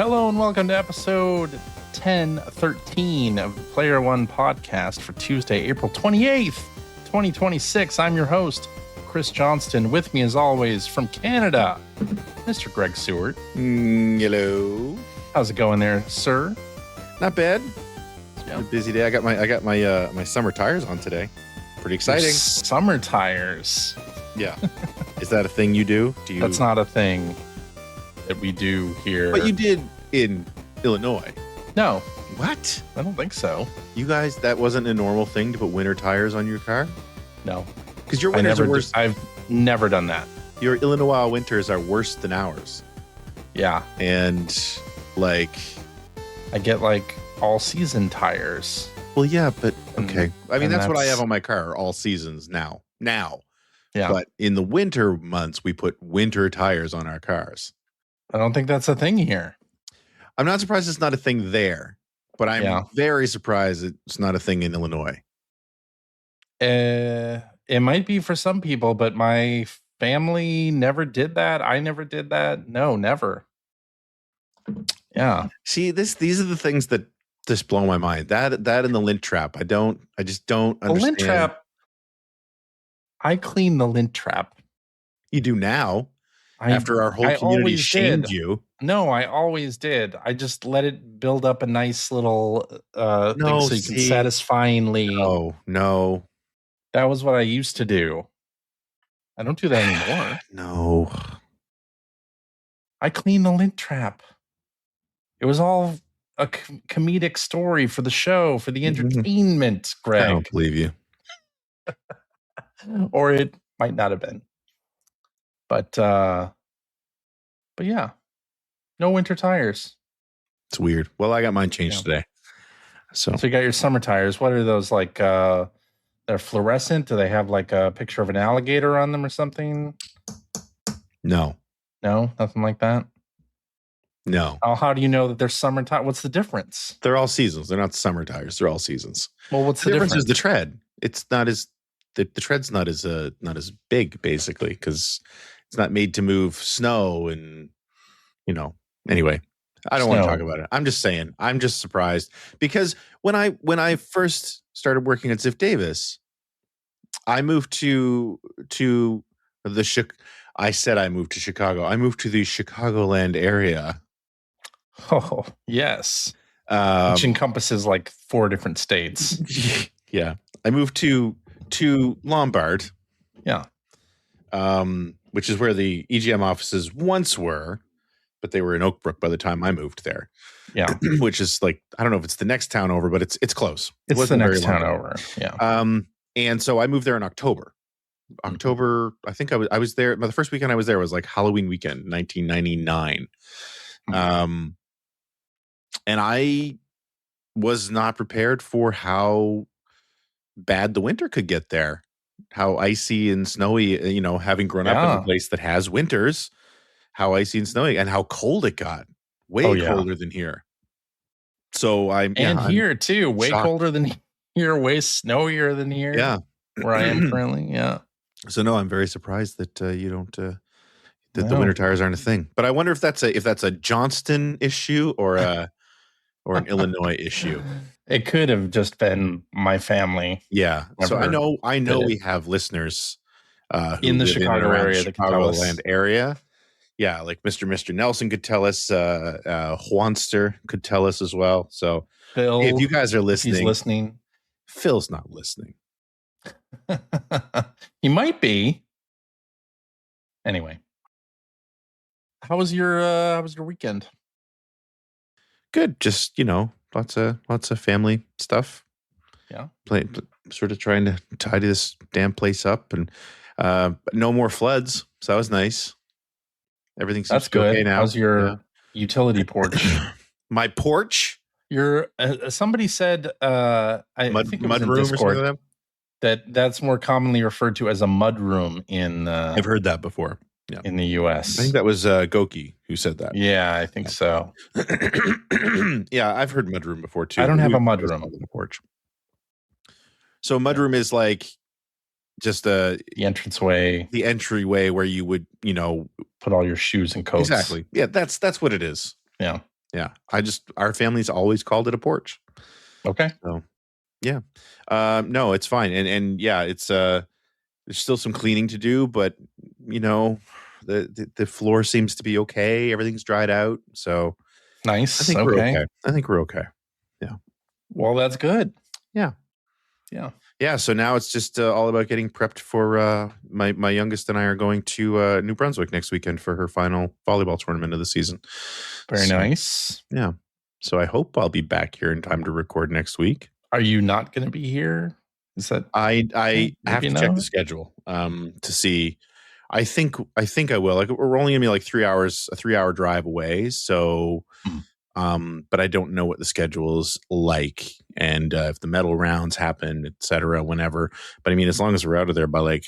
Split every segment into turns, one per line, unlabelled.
Hello and welcome to episode 1013 of the Player One podcast for Tuesday, April 28th, 2026. I'm your host, Chris Johnston. With me, as always, from Canada, Mr. Greg Seward.
Hello.
How's it going there, sir?
Not bad.
Yeah.
A busy day. I got my summer tires on today. Pretty exciting.
Your summer tires.
Yeah. Is that a thing you do?
That's not a thing that we do here.
But you did in Illinois.
No.
What?
I don't think so.
You guys, that wasn't a normal thing to put winter tires on your car?
No.
Because your winters are worse.
I've never done that.
Your Illinois winters are worse than ours.
Yeah.
And like,
I get like all season tires.
well, yeah, but okay. I mean,
and
that's what I have on my car, all seasons now.
Yeah.
But in the winter months, we put winter tires on our cars.
I don't think that's a thing here.
I'm not surprised it's not a thing there, but I'm very surprised it's not a thing in Illinois.
It might be for some people, but my family never did that. I never did that. No, never. Yeah.
See, these are the things that just blow my mind. That and the lint trap. I just don't understand.
The lint trap. I clean the lint trap.
You do now. After our whole community shamed you.
No, I always did. I just let it build up a nice little thing so you can satisfyingly.
No.
That was what I used to do. I don't do that anymore.
No.
I clean the lint trap. It was all a comedic story for the show, for the entertainment, Greg.
I don't believe you.
Or it might not have been. But yeah, no winter tires.
It's weird. Well, I got mine changed today. So
you got your summer tires. What are those like? They're fluorescent. Do they have like a picture of an alligator on them or something?
No,
nothing like that.
No.
Oh, how do you know that they're summer tires? What's the difference?
They're all seasons. They're not summer tires. They're all seasons.
Well, what's the difference?
Is the tread. It's not as the tread's not as big basically because it's not made to move snow and, anyway, I don't want to talk about it. I'm just saying, I'm just surprised because when I first started working at Ziff Davis, I moved to I said I moved to Chicago. I moved to the Chicagoland area.
Oh, yes. Which encompasses like 4 different states.
Yeah. I moved to Lombard.
Yeah.
Which is where the EGM offices once were, but they were in Oak Brook by the time I moved there.
Yeah.
Which is like, I don't know if it's the next town over, but it's close.
It's the next town over. Yeah.
And so I moved there in October. I think I was there. The first weekend I was there was like Halloween weekend, 1999. And I was not prepared for how bad the winter could get there. How icy and snowy, having grown up in a place that has winters, how icy and snowy and how cold it got. Way colder than here. So I'm
here too, way shocked. Colder than here, way snowier than here.
Yeah.
Where I am currently. Yeah.
So no, I'm very surprised that you don't that the winter tires aren't a thing. But I wonder if that's a Johnston issue or an Illinois issue.
It could have just been my family.
Yeah. So I know we have listeners
in the Chicago area, the
Chicagoland area. Yeah, like Mr. Nelson could tell us, Juanster could tell us as well. So
Phil,
if you guys are listening,
he's listening.
Phil's not listening.
He might be. Anyway, how was your weekend?
Good. Just lots of family stuff.
Yeah.
Sort of trying to tidy this damn place up, and no more floods. So that was nice. Everything seems to be okay now.
How's your utility porch?
My porch?
Your somebody said I think it was in Discord, or something that's more commonly referred to as a mud room in
I've heard that before. Yeah.
In the US.
I think that was Goki who said that.
Yeah, I think so.
Yeah, I've heard mud room before too.
I don't have a mud room
on the porch. So mud room is like just the entryway where you would,
put all your shoes and coats.
Exactly. Yeah, that's what it is.
Yeah.
Yeah. Our family's always called it a porch.
Okay.
So yeah. No, it's fine. And yeah, it's there's still some cleaning to do, but you know, the floor seems to be okay. Everything's dried out. So I
Nice.
think we're
Okay.
okay. I think we're okay. Yeah.
Well, that's good.
Yeah.
Yeah.
Yeah. So now it's just all about getting prepped for my youngest and I are going to New Brunswick next weekend for her final volleyball tournament of the season.
Very nice.
Yeah. So I hope I'll be back here in time to record next week.
Are you not going to be here? Is that
I have to check the schedule to see. I think I will. Like we're only gonna be like 3 hours, a 3 hour drive away. So but I don't know what the schedule is like and if the medal rounds happen, etc. Whenever. But I mean, as long as we're out of there by like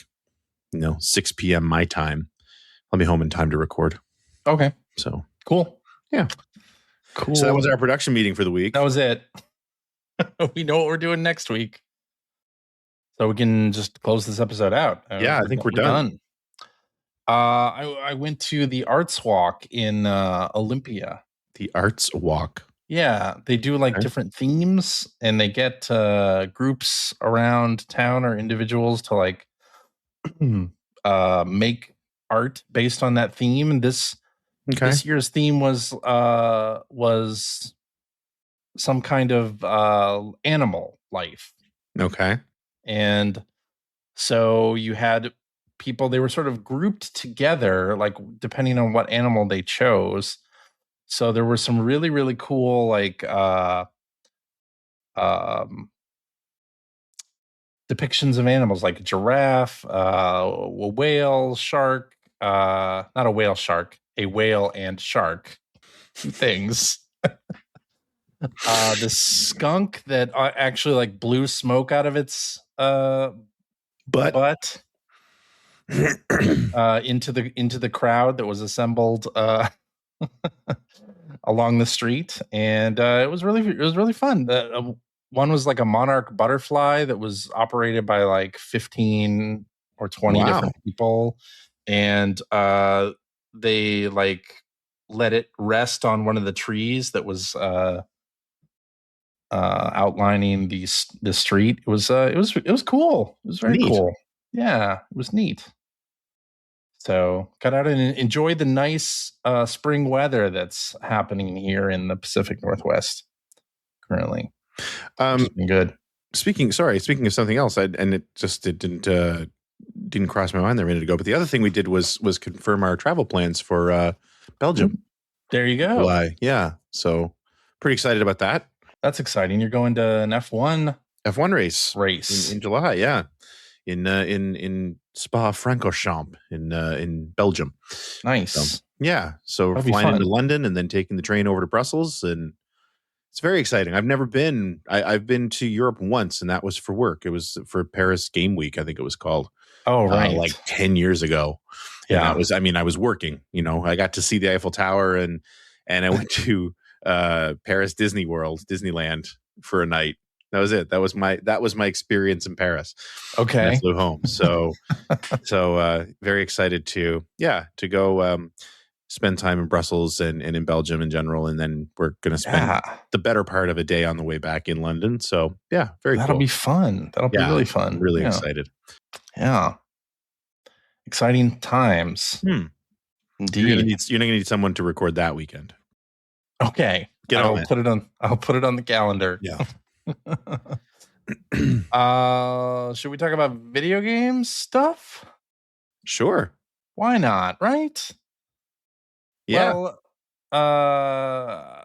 6 p.m. my time, I'll be home in time to record.
Okay.
So
cool.
Yeah.
Cool.
So that was our production meeting for the week.
That was it. We know what we're doing next week. So we can just close this episode out.
Yeah, I think we're done.
I went to the Arts Walk in Olympia.
The Arts Walk.
Yeah, they do like different themes, and they get groups around town or individuals to like make art based on that theme. And this year's theme was some kind of animal life.
Okay.
And so you had people, they were sort of grouped together, like depending on what animal they chose. So there were some really, really cool, like depictions of animals, like a giraffe, a whale, shark, not a whale shark, a whale and shark, two things. The skunk that actually like blew smoke out of its butt into the crowd that was assembled along the street, and it was really fun. One was like a monarch butterfly that was operated by like 15 or 20 different people, and they like let it rest on one of the trees that was outlining the street. It was cool. It was very cool. Yeah, it was neat. So got out and enjoyed the nice spring weather that's happening here in the Pacific Northwest currently. Good.
Speaking of something else, it didn't cross my mind there a minute ago. But the other thing we did was confirm our travel plans for Belgium.
There you go.
July. Yeah. So pretty excited about that.
That's exciting. You're going to an F1 race
in July. Yeah. In Spa-Francorchamps in Belgium.
Nice.
So, yeah. So we're flying into London and then taking the train over to Brussels, and it's very exciting. I've never been. I've been to Europe once, and that was for work. It was for Paris Game Week, I think it was called.
Oh, right.
Like 10 years ago.
Yeah.
And I was working. I got to see the Eiffel Tower, and I went to Paris Disneyland for a night. That was it. That was my experience in Paris.
Okay.
And I flew home. So very excited to go spend time in Brussels and in Belgium in general. And then we're going to spend the better part of a day on the way back in London. So yeah,
That'll be fun. That'll be really fun.
I'm really excited.
Yeah. Exciting times. Indeed.
You're going to need someone to record that weekend.
Okay. I'll put it on the calendar.
Yeah.
Should we talk about video games stuff?
Sure.
Why not? Right?
Yeah.
Well, I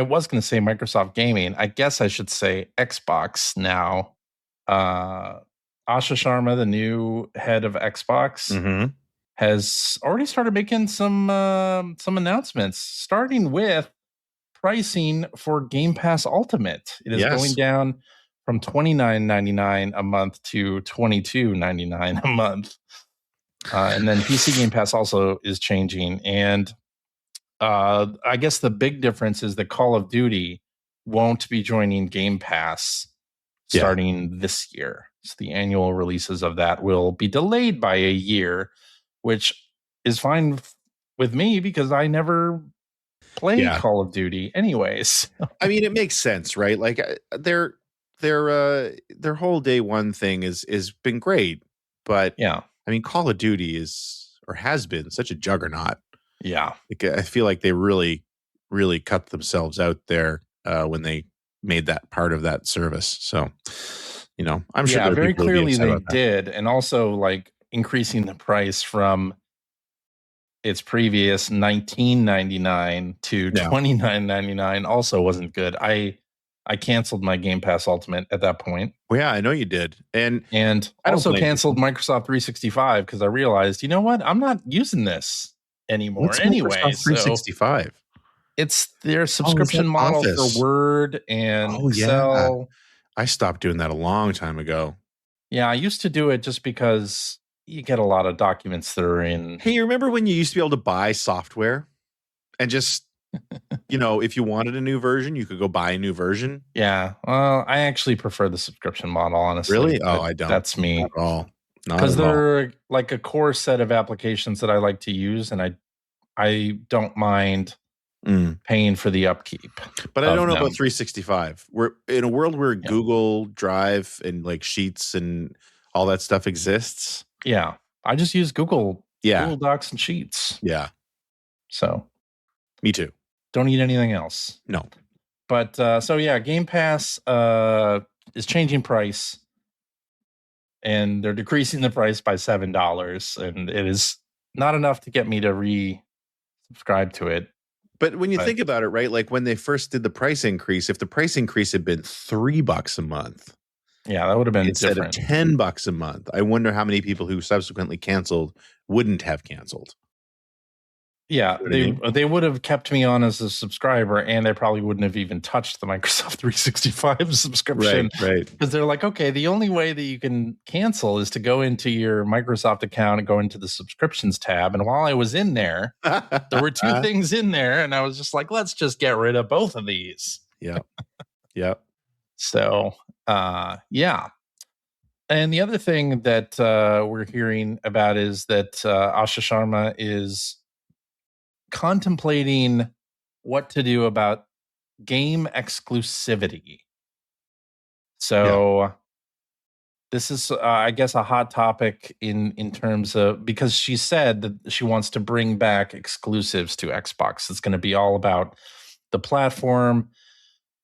was going to say Microsoft Gaming. I guess I should say Xbox now. Asha Sharma, the new head of Xbox, has already started making some announcements, starting with pricing for Game Pass Ultimate. It is going down from $29.99 a month to $22.99 a month. And then PC Game Pass also is changing. And I guess the big difference is that Call of Duty won't be joining Game Pass starting this year. So the annual releases of that will be delayed by a year, which is fine with me because I never play Call of Duty anyways.
I mean, it makes sense, right? Like their whole day one thing is been great, but
yeah,
I mean, Call of Duty is or has been such a juggernaut.
Yeah,
like, I feel like they really cut themselves out there when they made that part of that service. So, I'm sure there are
very
people who'd be
clearly
upset
they
about that.
did, and also like increasing the price from its previous $19.99 to $29.99 also wasn't good. I canceled my Game Pass Ultimate at that point.
Well, yeah, I know you did, and
I also canceled Microsoft 365 because I realized, you know what, I'm not using this anymore.
What's
anyway,
Microsoft 365?
It's their subscription model for Word and Excel.
Yeah. I stopped doing that a long time ago.
Yeah, I used to do it just because you get a lot of documents that are in.
Hey, you remember when you used to be able to buy software and just, if you wanted a new version, you could go buy a new version?
Yeah. Well, I actually prefer the subscription model, honestly.
Really? Oh, I don't.
That's me.
Not at all.
Because they're like a core set of applications that I like to use, and I don't mind paying for the upkeep.
But I don't know about 365. We're in a world where Google Drive and like Sheets and all that stuff exists.
Yeah. I just use Google Docs and Sheets.
Yeah.
So.
Me too.
Don't need anything else.
No.
But Game Pass is changing price, and they're decreasing the price by $7, and it is not enough to get me to re-subscribe to it.
But when you think about it, right, like when they first did the price increase, if the price increase had been $3 a month,
that would have been
instead
different.
of $10 a month, I wonder how many people who subsequently canceled wouldn't have canceled.
Yeah, they would have kept me on as a subscriber, and they probably wouldn't have even touched the Microsoft 365 subscription.
Right.
Because they're like, okay, the only way that you can cancel is to go into your Microsoft account and go into the subscriptions tab. And while I was in there, there were two things in there, and I was just like, let's just get rid of both of these.
Yeah.
So, yeah. And the other thing that we're hearing about is that Asha Sharma is contemplating what to do about game exclusivity. So this is, I guess, a hot topic in terms of, because she said that she wants to bring back exclusives to Xbox. It's going to be all about the platform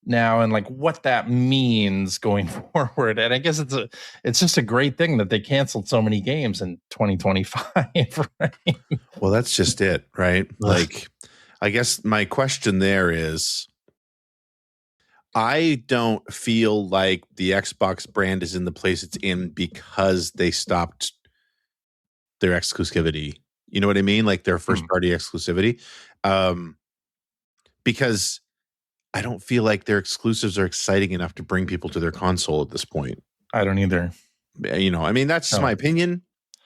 now and like what that means going forward. And I guess it's just a great thing that they canceled so many games in 2025. Right?
Well, that's just it, right? Like, I guess my question there is, I don't feel like the Xbox brand is in the place it's in because they stopped their exclusivity. You know what I mean? Like their first party exclusivity. Because I don't feel like their exclusives are exciting enough to bring people to their console at this point.
I don't either.
I mean, that's just my opinion.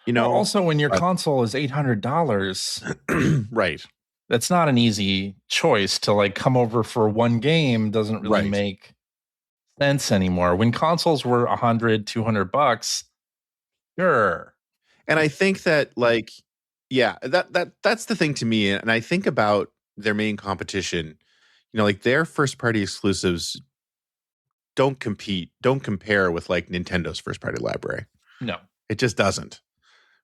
Well, also, when your console is $800,
right?
That's not an easy choice to like come over for one game. Doesn't really make sense anymore. When consoles were $100, $200, sure.
And I think that that's the thing to me. And I think about their main competition. Like their first party exclusives don't compare with like Nintendo's first party library.
No,
it just doesn't.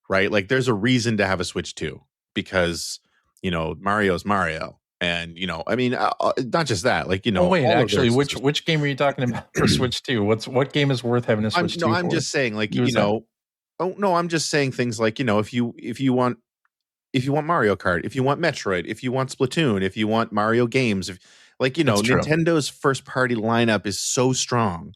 Right? Like there's a reason to have a Switch 2 because, Mario's Mario. And, I mean, not just that, like,
Oh, wait, actually, which game are you talking about for Switch 2? What game is worth having a Switch 2
No, I'm just saying, like, I'm just saying things like, if you want Mario Kart, if you want Metroid, if you want Splatoon, if you want Mario games, Nintendo's first party lineup is so strong.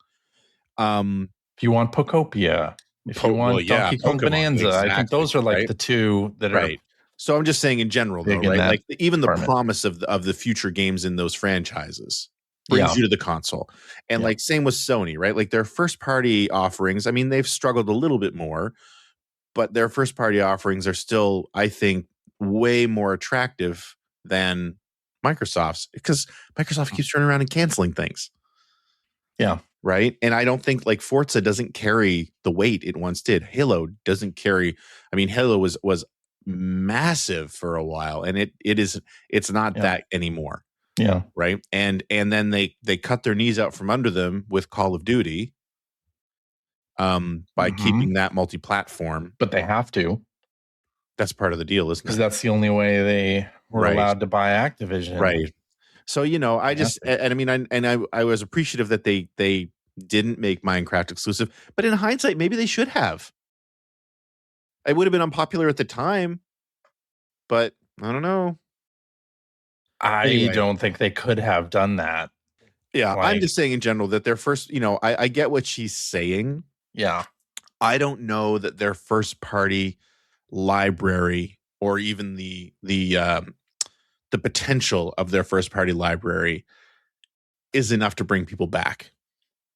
If you want Pokopia, if you want Donkey Kong Bonanza, I think those are like the two that are
So I'm just saying in general, though, right? Like even the promise of the future games in those franchises brings you to the console. And like same with Sony, right? Like their first party offerings, I mean, they've struggled a little bit more, but their first party offerings are still, I think, way more attractive than Microsoft's, because Microsoft keeps turning around and canceling things.
Yeah.
Right. And I don't think like Forza doesn't carry the weight it once did. Halo doesn't carry. I mean, Halo was massive for a while, and it's not that anymore.
Yeah.
Right. And then they cut their knees out from under them with Call of Duty by keeping that multi-platform.
But they have to.
That's part of the deal, isn't it?
Because that's the only way they were allowed to buy Activision.
Right. So, I just, and I mean, I was appreciative that they didn't make Minecraft exclusive, but in hindsight, maybe they should have. It would have been unpopular at the time, but I don't know.
I don't think they could have done that.
Yeah, I'm just saying in general that their first, I get what she's saying.
Yeah.
I don't know that their first party library or even the potential of their first party library is enough to bring people back.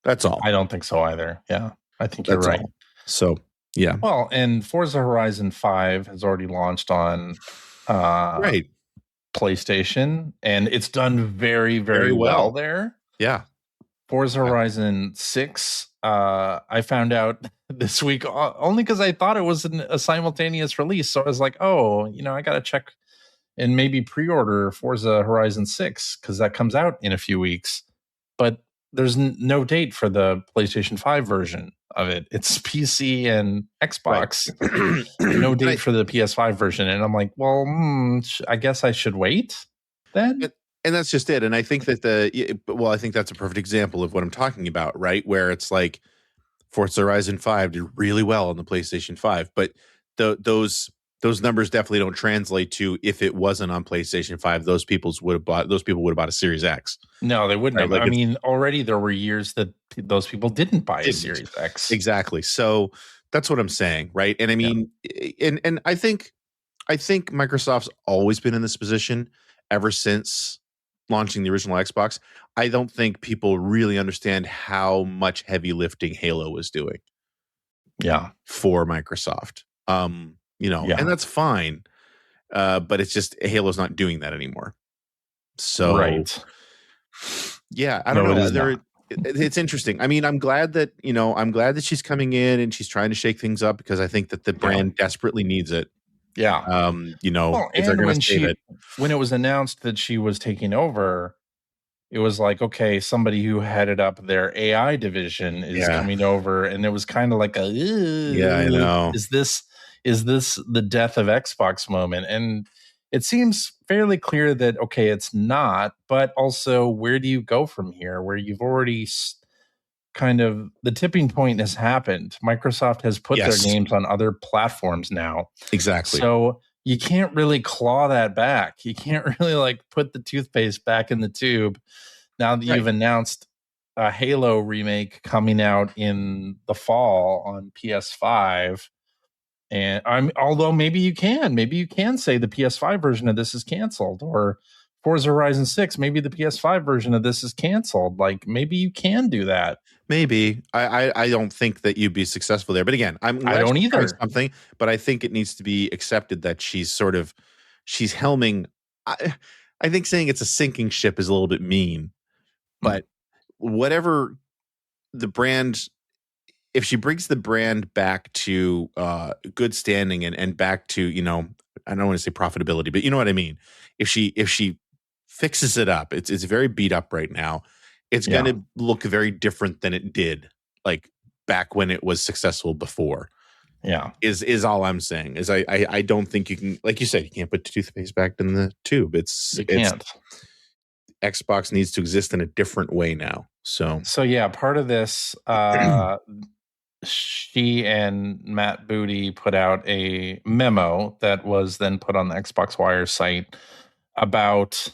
That's all.
I don't think so either. Yeah, I think you're right.
All. So, yeah.
Well, and Forza Horizon 5 has already launched on PlayStation, and it's done very, very well there.
Yeah.
Forza Horizon 6, I found out this week only because I thought it was a simultaneous release. So I was like, I got to check and maybe pre-order Forza Horizon 6 because that comes out in a few weeks. But there's no date for the PlayStation 5 version of it. It's PC and Xbox. Right. No date for the PS5 version. And I'm like, well, I guess I should wait then.
And that's just it. And I think that I think that's a perfect example of what I'm talking about, right? Where it's like Forza Horizon 5 did really well on the PlayStation 5, but those numbers definitely don't translate to if it wasn't on PlayStation 5, those people would have bought a Series X.
No, they wouldn't have. I mean, already there were years that those people didn't buy a Series X.
Exactly. So that's what I'm saying, right? And I mean, and I think Microsoft's always been in this position ever since launching the original Xbox. I don't think people really understand how much heavy lifting Halo was doing.
Yeah.
For Microsoft. And that's fine. But it's just Halo's not doing that anymore. So yeah, I don't know. It's interesting. I mean, I'm glad that she's coming in and she's trying to shake things up because I think that the brand desperately needs it.
Yeah.
If they're going to save it.
When it was announced that she was taking over, it was like, okay, somebody who headed up their AI division is coming over. And it was kind of like I know. Is this the death of Xbox moment? And it seems fairly clear that, okay, it's not, but also where do you go from here where you've already kind of the tipping point has happened. Microsoft has put their names on other platforms now.
Exactly.
So you can't really claw that back. You can't really put the toothpaste back in the tube now that you've announced a Halo remake coming out in the fall on PS5. And although maybe you can say the PS5 version of this is canceled, or Forza Horizon 6, maybe the PS5 version of this is canceled. Maybe you can do that.
Maybe. I don't think that you'd be successful there. But again, I don't either. Something, but I think it needs to be accepted that she's helming. I think saying it's a sinking ship is a little bit mean. But whatever the brand, if she brings the brand back to good standing and back to, I don't want to say profitability, but you know what I mean? If she fixes it up, it's very beat up right now. It's going to look very different than it did back when it was successful before.
Yeah.
Is all I'm saying is I don't think you can, like you said, you can't put toothpaste back in the tube.
You can't.
Xbox needs to exist in a different way now. So
yeah, part of this, she and Matt Booty put out a memo that was then put on the Xbox Wire site about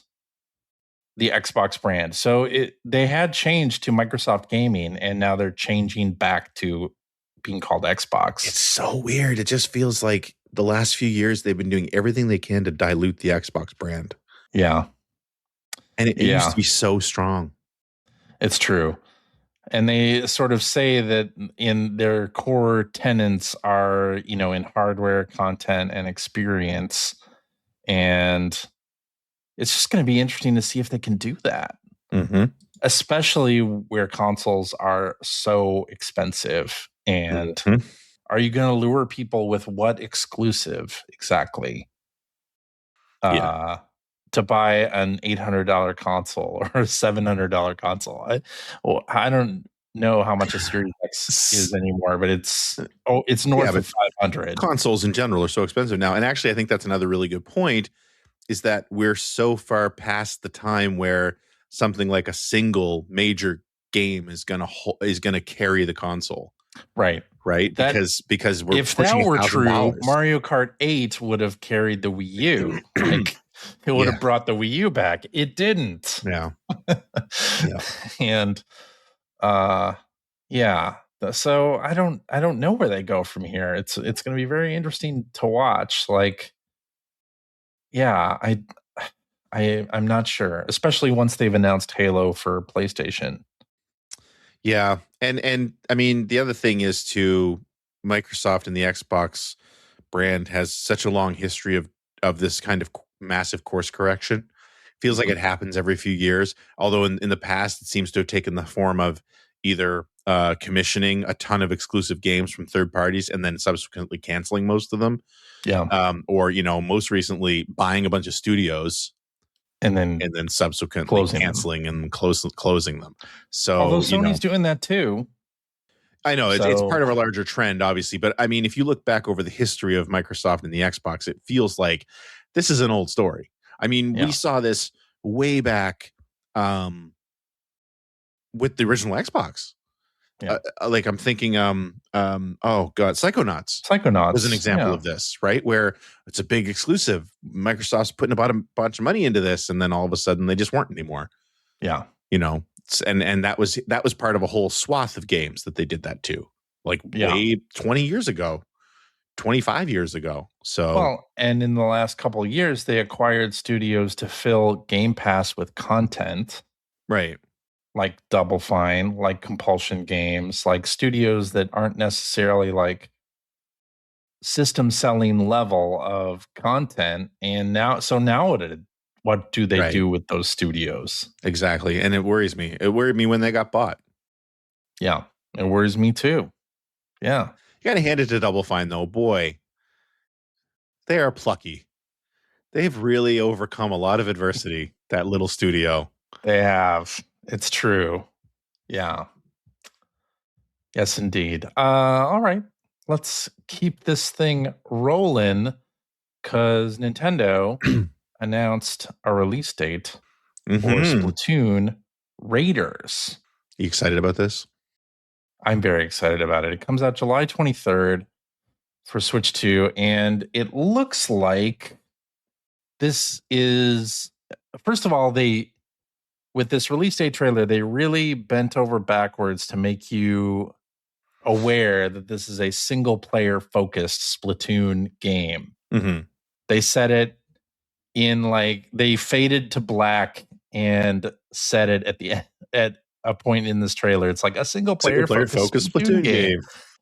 the Xbox brand. So they had changed to Microsoft Gaming, and now they're changing back to being called Xbox.
It's so weird. It just feels like the last few years they've been doing everything they can to dilute the Xbox brand.
Yeah.
And it used to be so strong.
It's true. And they sort of say that in their core tenets are, in hardware, content, and experience. And it's just going to be interesting to see if they can do that.
Mm-hmm.
Especially where consoles are so expensive and are you going to lure people with what exclusive exactly? To buy an $800 console or a $700 console. I don't know how much a Series X is anymore, but it's north of 500.
Consoles in general are so expensive now. And actually, I think that's another really good point, is that we're so far past the time where something like a single major game is gonna carry the console.
Right.
Because we're
if that were true, Mario Kart 8 would have carried the Wii U. Like, it would have brought the Wii U back. It didn't.
Yeah.
And so I don't know where they go from here. It's going to be very interesting to watch. Like, I'm not sure, especially once they've announced Halo for PlayStation.
Yeah. And I mean, the other thing is too, Microsoft and the Xbox brand has such a long history of this kind of massive course correction. Feels like it happens every few years. Although in the past, it seems to have taken the form of either commissioning a ton of exclusive games from third parties and then subsequently canceling most of them.
Yeah.
Or, most recently buying a bunch of studios and then subsequently canceling and closing them. So,
although Sony's doing that too.
I know it's part of a larger trend, obviously. But I mean, if you look back over the history of Microsoft and the Xbox, it feels like this is an old story. I mean, we saw this way back with the original Xbox.
Yeah.
Like I'm thinking, oh god, Psychonauts.
Psychonauts
was an example of this, right? Where it's a big exclusive. Microsoft's putting a bunch of money into this, and then all of a sudden they just weren't anymore.
Yeah,
and that was part of a whole swath of games that they did that too. Like way 20 years ago, 25 years ago. So
and in the last couple of years, they acquired studios to fill Game Pass with content,
right?
Like Double Fine, like Compulsion Games, like studios that aren't necessarily like system selling level of content. And now what do they do with those studios?
Exactly. And it worries me. It worried me when they got bought.
Yeah, it worries me too. Yeah.
You got to hand it to Double Fine, though. Boy, they are plucky. They've really overcome a lot of adversity, that little studio.
They have. It's true. Yeah. Yes, indeed. All right. Let's keep this thing rolling because Nintendo announced a release date for Splatoon Raiders.
Are you excited about this?
I'm very excited about it. It comes out July 23rd for Switch 2, and it looks like this is, first of all, with this release date trailer, they really bent over backwards to make you aware that this is a single player focused Splatoon game.
Mm-hmm.
They said it in they faded to black and said it at a point in this trailer. It's like a single player focused Splatoon game.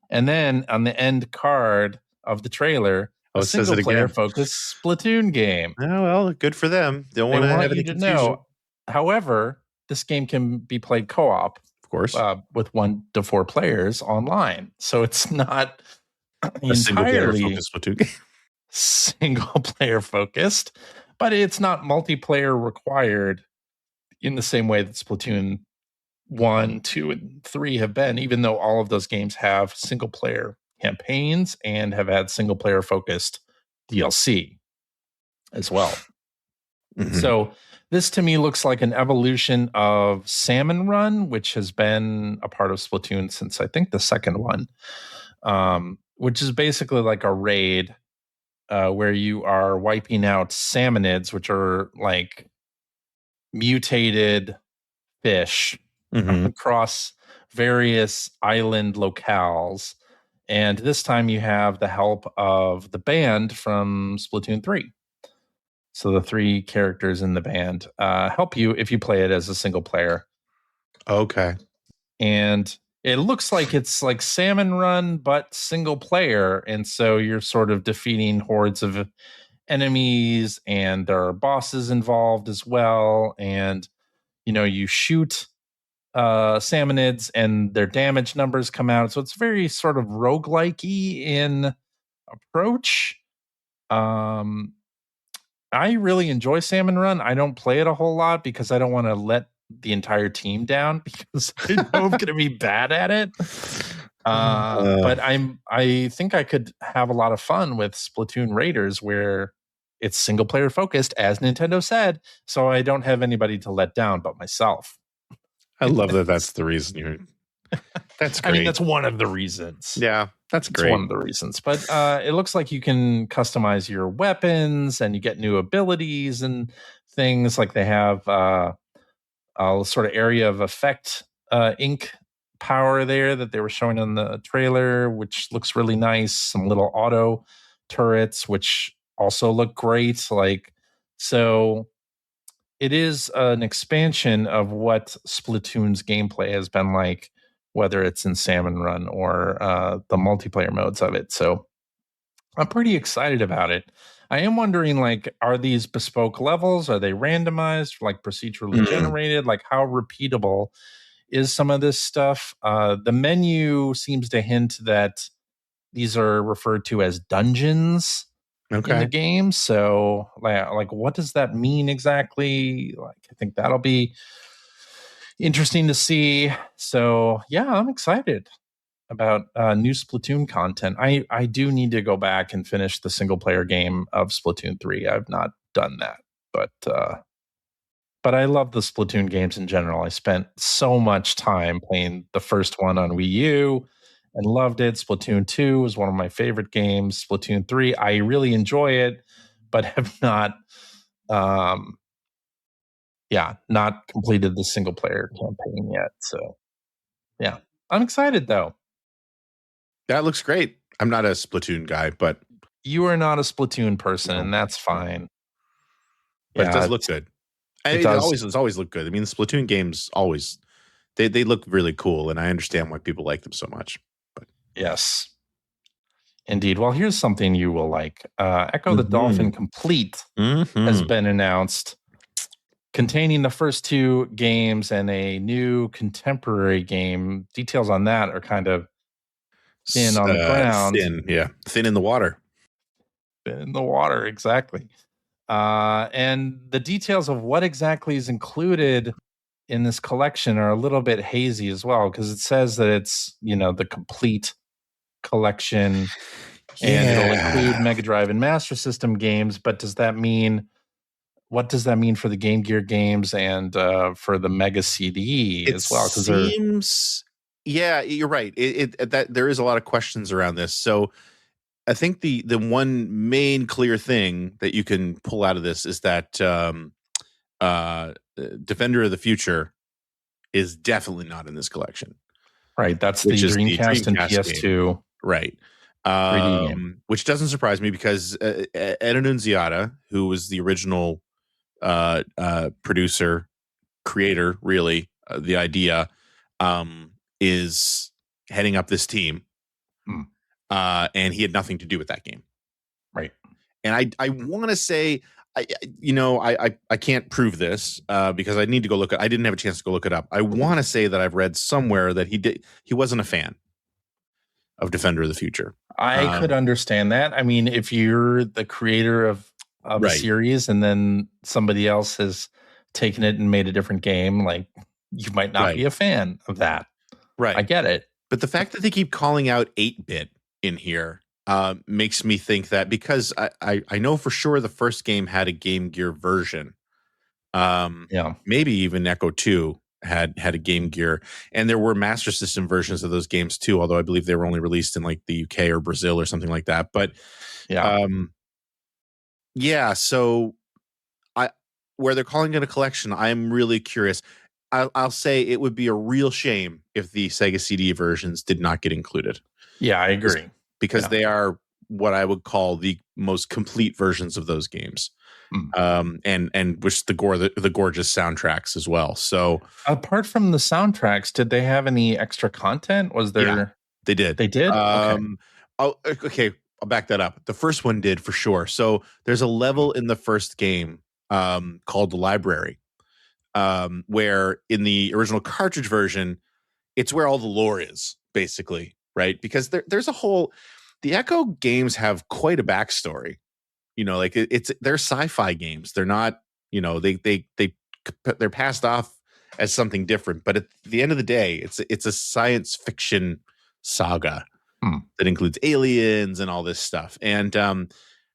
And then on the end card of the trailer, a single player focused Splatoon game.
Oh, well, good for them. They don't want to have any confusion. Know.
However, this game can be played co-op,
of course,
with 1 to 4 players online. So it's not
a entirely
single player focused, but it's not multiplayer required in the same way that Splatoon 1, 2, and 3 have been, even though all of those games have single player campaigns and have had single player focused DLC as well. Mm-hmm. So this to me looks like an evolution of Salmon Run, which has been a part of Splatoon since I think the second one, which is basically like a raid where you are wiping out salmonids, which are like mutated fish across various island locales. And this time you have the help of the band from Splatoon 3. So the 3 characters in the band help you if you play it as a single player.
Okay.
And it looks like it's like Salmon Run, but single player. And so you're sort of defeating hordes of enemies, and there are bosses involved as well. And, you shoot salmonids and their damage numbers come out. So it's very sort of roguelike-y in approach. I really enjoy Salmon Run. I don't play it a whole lot because I don't want to let the entire team down because I know I'm going to be bad at it. But I think I could have a lot of fun with Splatoon Raiders where it's single player focused, as Nintendo said. So I don't have anybody to let down but myself.
I love that. That's the reason you're. That's great.
I mean, that's one of the reasons.
Yeah, that's great.
It's one of the reasons. But it looks like you can customize your weapons and you get new abilities and things. Like they have a sort of area of effect ink power there that they were showing in the trailer, which looks really nice. Some little auto turrets, which also look great. So it is an expansion of what Splatoon's gameplay has been like, whether it's in Salmon Run or the multiplayer modes of it. So I'm pretty excited about it. I am wondering, are these bespoke levels? Are they randomized, procedurally generated? How repeatable is some of this stuff? The menu seems to hint that these are referred to as dungeons in the game. So, what does that mean exactly? I think that'll be interesting to see. So yeah, I'm excited about new Splatoon content. I do need to go back and finish the single player game of Splatoon 3. I've not done that, but I love the Splatoon games in general. I spent so much time playing the first one on Wii U and loved it. Splatoon 2 was one of my favorite games. Splatoon 3, I really enjoy it, but have not not completed the single player campaign yet. So yeah, I'm excited though.
That looks great. I'm not a Splatoon guy, but
you are not a Splatoon person, and that's fine.
But it does look good. It's always looked good. I mean, the Splatoon games always they look really cool, and I understand why people like them so much. But
yes, indeed. Well, here's something you will like. Ecco the Dolphin Complete has been announced, containing the first two games and a new contemporary game. Details on that are kind of thin on the ground.
Thin in the water.
Thin in the water, exactly. And the details of what exactly is included in this collection are a little bit hazy as well, because it says that it's, the complete collection and it'll include Mega Drive and Master System games. But what does that mean for the Game Gear games and for the Mega CD as well?
You're right. That there is a lot of questions around this. So I think the one main clear thing that you can pull out of this is that Defender of the Future is definitely not in this collection.
Right. That's the Dreamcast and PS2.
Game. Right.
3D game.
Which doesn't surprise me because Ed Annunziata, who was the original producer, creator, really, the idea, is heading up this team. And he had nothing to do with that game.
Right.
And I want to say, I can't prove this because I need to go look at, I didn't have a chance to go look it up. I want to say that I've read somewhere that he wasn't a fan of Defender of the Future.
I could understand that. I mean, if you're the creator of a series and then somebody else has taken it and made a different game, you might not be a fan of that.
Right.
I get it.
But the fact that they keep calling out 8-bit in here makes me think that, because I know for sure the first game had a Game Gear version. Maybe even Echo 2 had a Game Gear, and there were Master System versions of those games too, although I believe they were only released in the UK or Brazil or something like that. But so where they're calling it a collection, I'm really curious. I'll say it would be a real shame if the Sega CD versions did not get included. Yeah, I agree. Because they are what I would call the most complete versions of those games. And which the gorgeous soundtracks as well. So
apart from the soundtracks, did they have any extra content? Was there?
Yeah, they did.
They did?
Okay. I'll back that up. The first one did for sure. So there's a level in the first game called the Library. where in the original cartridge version, it's where all the lore is, basically, right? Because there's a whole, the Ecco games have quite a backstory. You know, like they're sci-fi games. They're not, you know, they're passed off as something different. But at the end of the day, it's a science fiction saga that includes aliens and all this stuff. And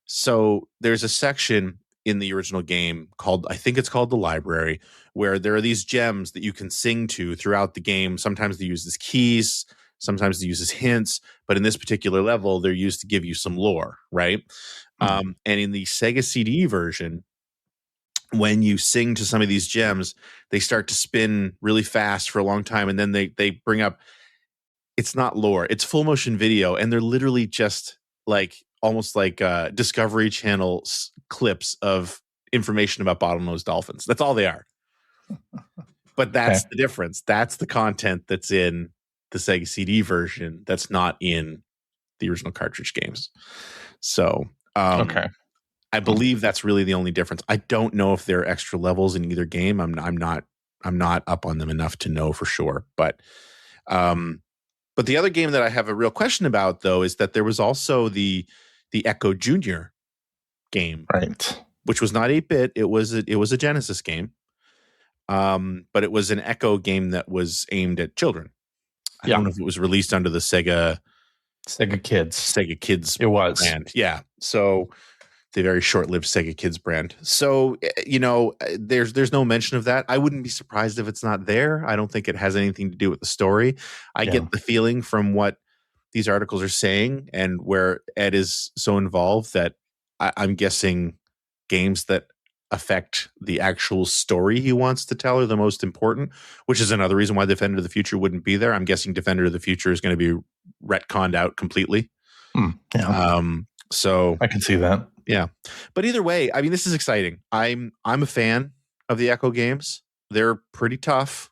so there's a section in the original game called, I think it's called the library, where there are these gems that you can sing to throughout the game. Sometimes they use as keys, sometimes they use as hints, but in this particular level, they're used to give you some lore, right? And in the Sega CD version, when you sing to some of these gems, they start to spin really fast for a long time, and then they bring up, it's not lore, it's full motion video, and they're literally just like almost like Discovery Channel clips of information about bottlenose dolphins. That's all they are. But that's the difference. That's the content that's in the Sega CD version that's not in the original cartridge games. So I believe that's really the only difference. I don't know if there are extra levels in either game. I'm not up on them enough to know for sure. But the other game that I have a real question about, though, is that there was also the Ecco Junior game,
right?
Which was not 8-bit. It was a Genesis game, but it was an Ecco game that was aimed at children. I don't know if it was released under the Sega Kids.
It was
brand. Yeah. So the very short-lived Sega Kids brand. So, you know, there's no mention of that. I wouldn't be surprised if it's not there. I don't think it has anything to do with the story. I get the feeling from what these articles are saying and where Ed is so involved that I'm guessing games that affect the actual story he wants to tell are the most important, which is another reason why Defender of the Future wouldn't be there. I'm guessing Defender of the Future is going to be retconned out completely. So
I can see that.
Yeah. But either way, I mean, this is exciting. I'm a fan of the Ecco games. They're pretty tough.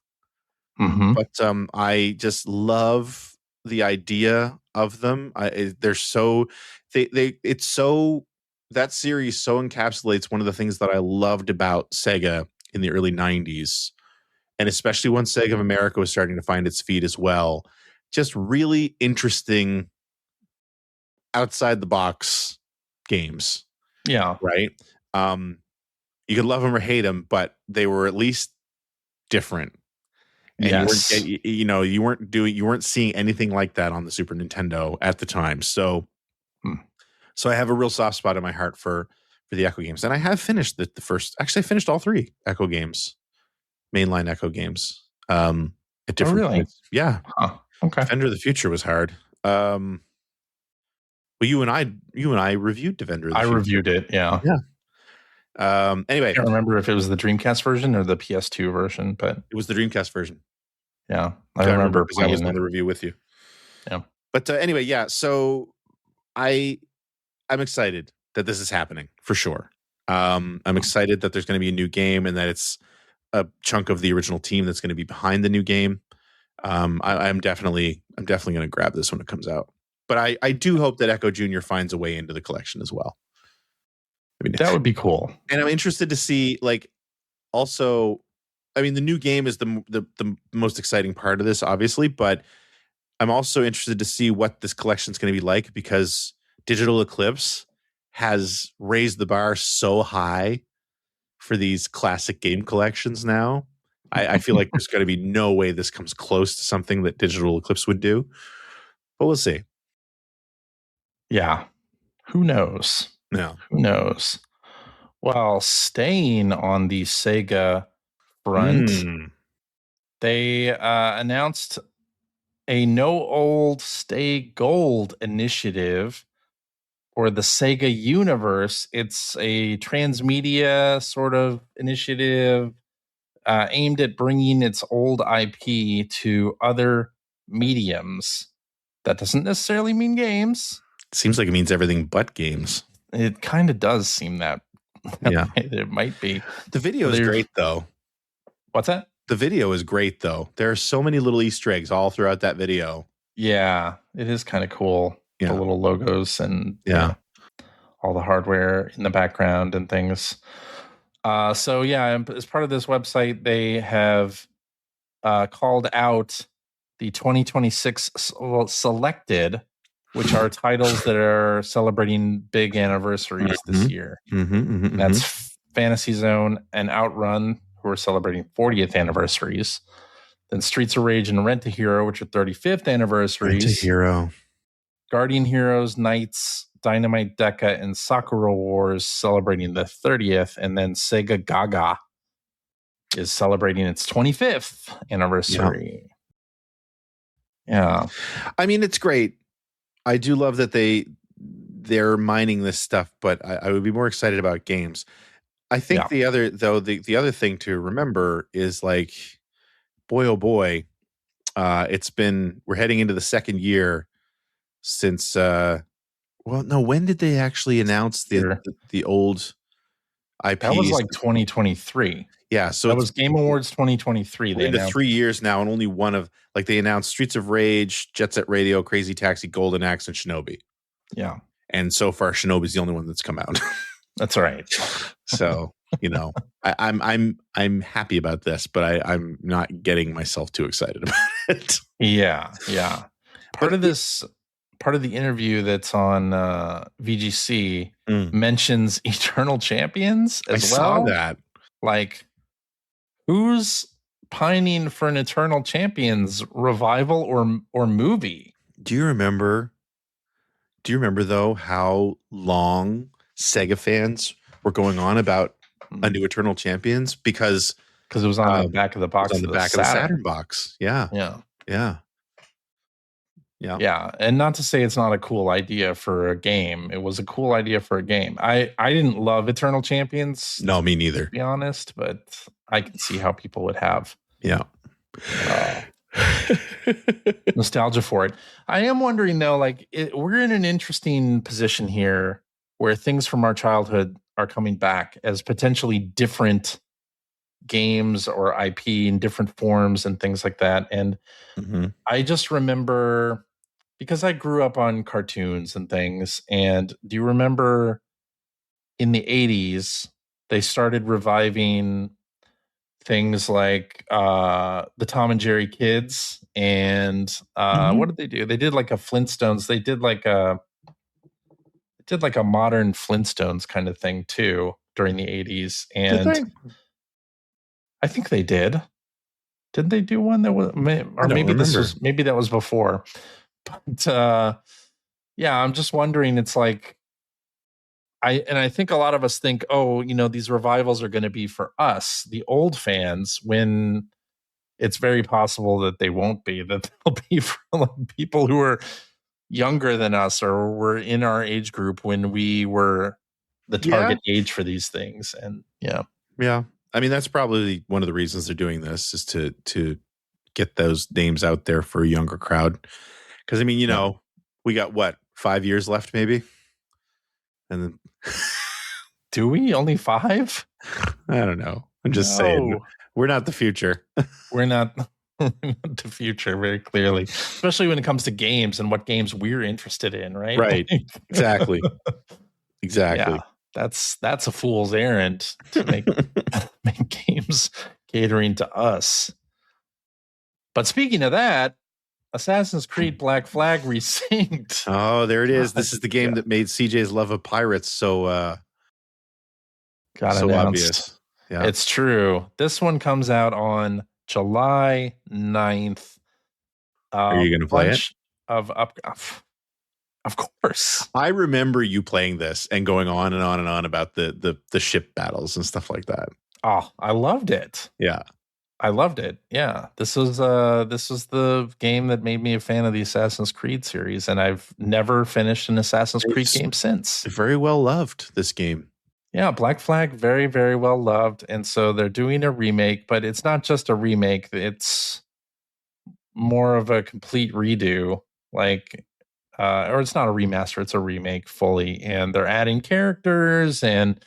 But I just love the idea of them. They're so it's so, that series so encapsulates one of the things that I loved about Sega in the early 90s, and especially when Sega of America was starting to find its feet as well. Just really interesting outside the box games.
Yeah.
Right. You could love them or hate them, but they were at least different. And you weren't seeing anything like that on the Super Nintendo at the time. So I have a real soft spot in my heart for the Ecco games. And I have finished the first, actually I finished all 3 Ecco games, mainline Ecco games. At different points. Yeah.
Okay.
Defender of the Future was hard. Well, you and I reviewed Defender of the Future.
I reviewed it, yeah.
Anyway.
I can't remember if it was the Dreamcast version or the PS2 version, but
it was the Dreamcast version.
Yeah. I remember
because I was on the review with you.
Yeah.
But anyway, yeah. So I'm excited that this is happening for sure. I'm excited that there's going to be a new game and that it's a chunk of the original team that's going to be behind the new game. I'm definitely going to grab this when it comes out. But I do hope that Ecco Junior finds a way into the collection as well. I mean,
that would be cool.
And I'm interested to see, like, also, I mean, the new game is the most exciting part of this, obviously, but I'm also interested to see what this collection is going to be like, because Digital Eclipse has raised the bar so high for these classic game collections now. I feel like there's going to be no way this comes close to something that Digital Eclipse would do, but we'll see.
Yeah. Who knows?
No.
Who knows? Well, staying on the Sega front, they announced a No Old Stay Gold initiative for the Sega universe. It's a transmedia sort of initiative aimed at bringing its old IP to other mediums. That doesn't necessarily mean games.
It seems like it means everything but games.
It kind of does seem that.
Yeah,
it might be.
The video is great, though.
What's that?
The video is great, though. There are so many little Easter eggs all throughout that video.
Yeah, it is kind of cool.
Yeah.
The little logos and all the hardware in the background and things. So yeah, as part of this website, they have called out the 2026 selected, which are titles that are celebrating big anniversaries this year. That's Fantasy Zone and Outrun, who are celebrating 40th anniversaries. Then Streets of Rage and Rent a Hero, which are 35th anniversaries.
Rent a Hero.
Guardian Heroes, Knights, Dynamite Deca, and Sakura Wars celebrating the 30th. And then Sega Gaga is celebrating its 25th anniversary. Yeah.
I mean, it's great. I do love that they're mining this stuff, but I would be more excited about games. I think the other thing to remember is like, boy, oh boy, we're heading into the second year since, when did they actually announce the old IPs?
That was like 2023.
Yeah, so
that was Game Awards 2023.
They announced 3 years now, and only one of they announced Streets of Rage, Jet Set Radio, Crazy Taxi, Golden Axe, and Shinobi.
Yeah,
and so far Shinobi's the only one that's come out.
That's right.
So I'm happy about this, but I'm not getting myself too excited about it.
Yeah. Part of the interview that's on VGC mentions Eternal Champions as well.
I saw that.
Like, who's pining for an Eternal Champions revival or movie?
Do you remember though how long Sega fans were going on about a new Eternal Champions because
it was on the back of the box,
on the back of the Saturn box. Yeah. And
not to say it's not a cool idea for a game. It was a cool idea for a game. I didn't love Eternal Champions.
No, me neither,
to be honest, but I can see how people would have nostalgia for it. I am wondering though, we're in an interesting position here where things from our childhood are coming back as potentially different games or IP in different forms and things like that. And I just remember, because I grew up on cartoons and things, and do you remember in the 80s, they started reviving things like the Tom and Jerry Kids, and what did they do? They did like a Flintstones. They did like a modern Flintstones kind of thing too during the 80s. And I think they did. Didn't they do one that was, or maybe that was before? But I'm just wondering. It's like I think a lot of us think, these revivals are going to be for us, the old fans, when it's very possible that they won't be. That they'll be for people who are younger than us or were in our age group when we were the target age for these things. And
I mean, that's probably one of the reasons they're doing this, is to get those names out there for a younger crowd. Because I mean, we got 5 years left, maybe, and then
do we only 5?
I don't know. I'm just saying, we're not the future.
We're not the future, very clearly, especially when it comes to games and what games we're interested in, right?
Right. Exactly.
Yeah, that's a fool's errand to make games catering to us. But speaking of that, Assassin's Creed Black Flag Resynced.
Oh, there it is. This is the game that made CJ's love of pirates so obvious. Yeah,
it's true. This one comes out on July 9th.
Are you going to play it?
Of course.
I remember you playing this and going on and on and on about the ship battles and stuff like that.
Oh, I loved it.
Yeah.
I loved it. Yeah. This was the game that made me a fan of the Assassin's Creed series, and I've never finished an Assassin's Creed game since.
Very well loved, this game.
Yeah, Black Flag, very, very well loved. And so they're doing a remake, but it's not just a remake. It's more of a complete redo. Or it's not a remaster, it's a remake fully. And they're adding characters and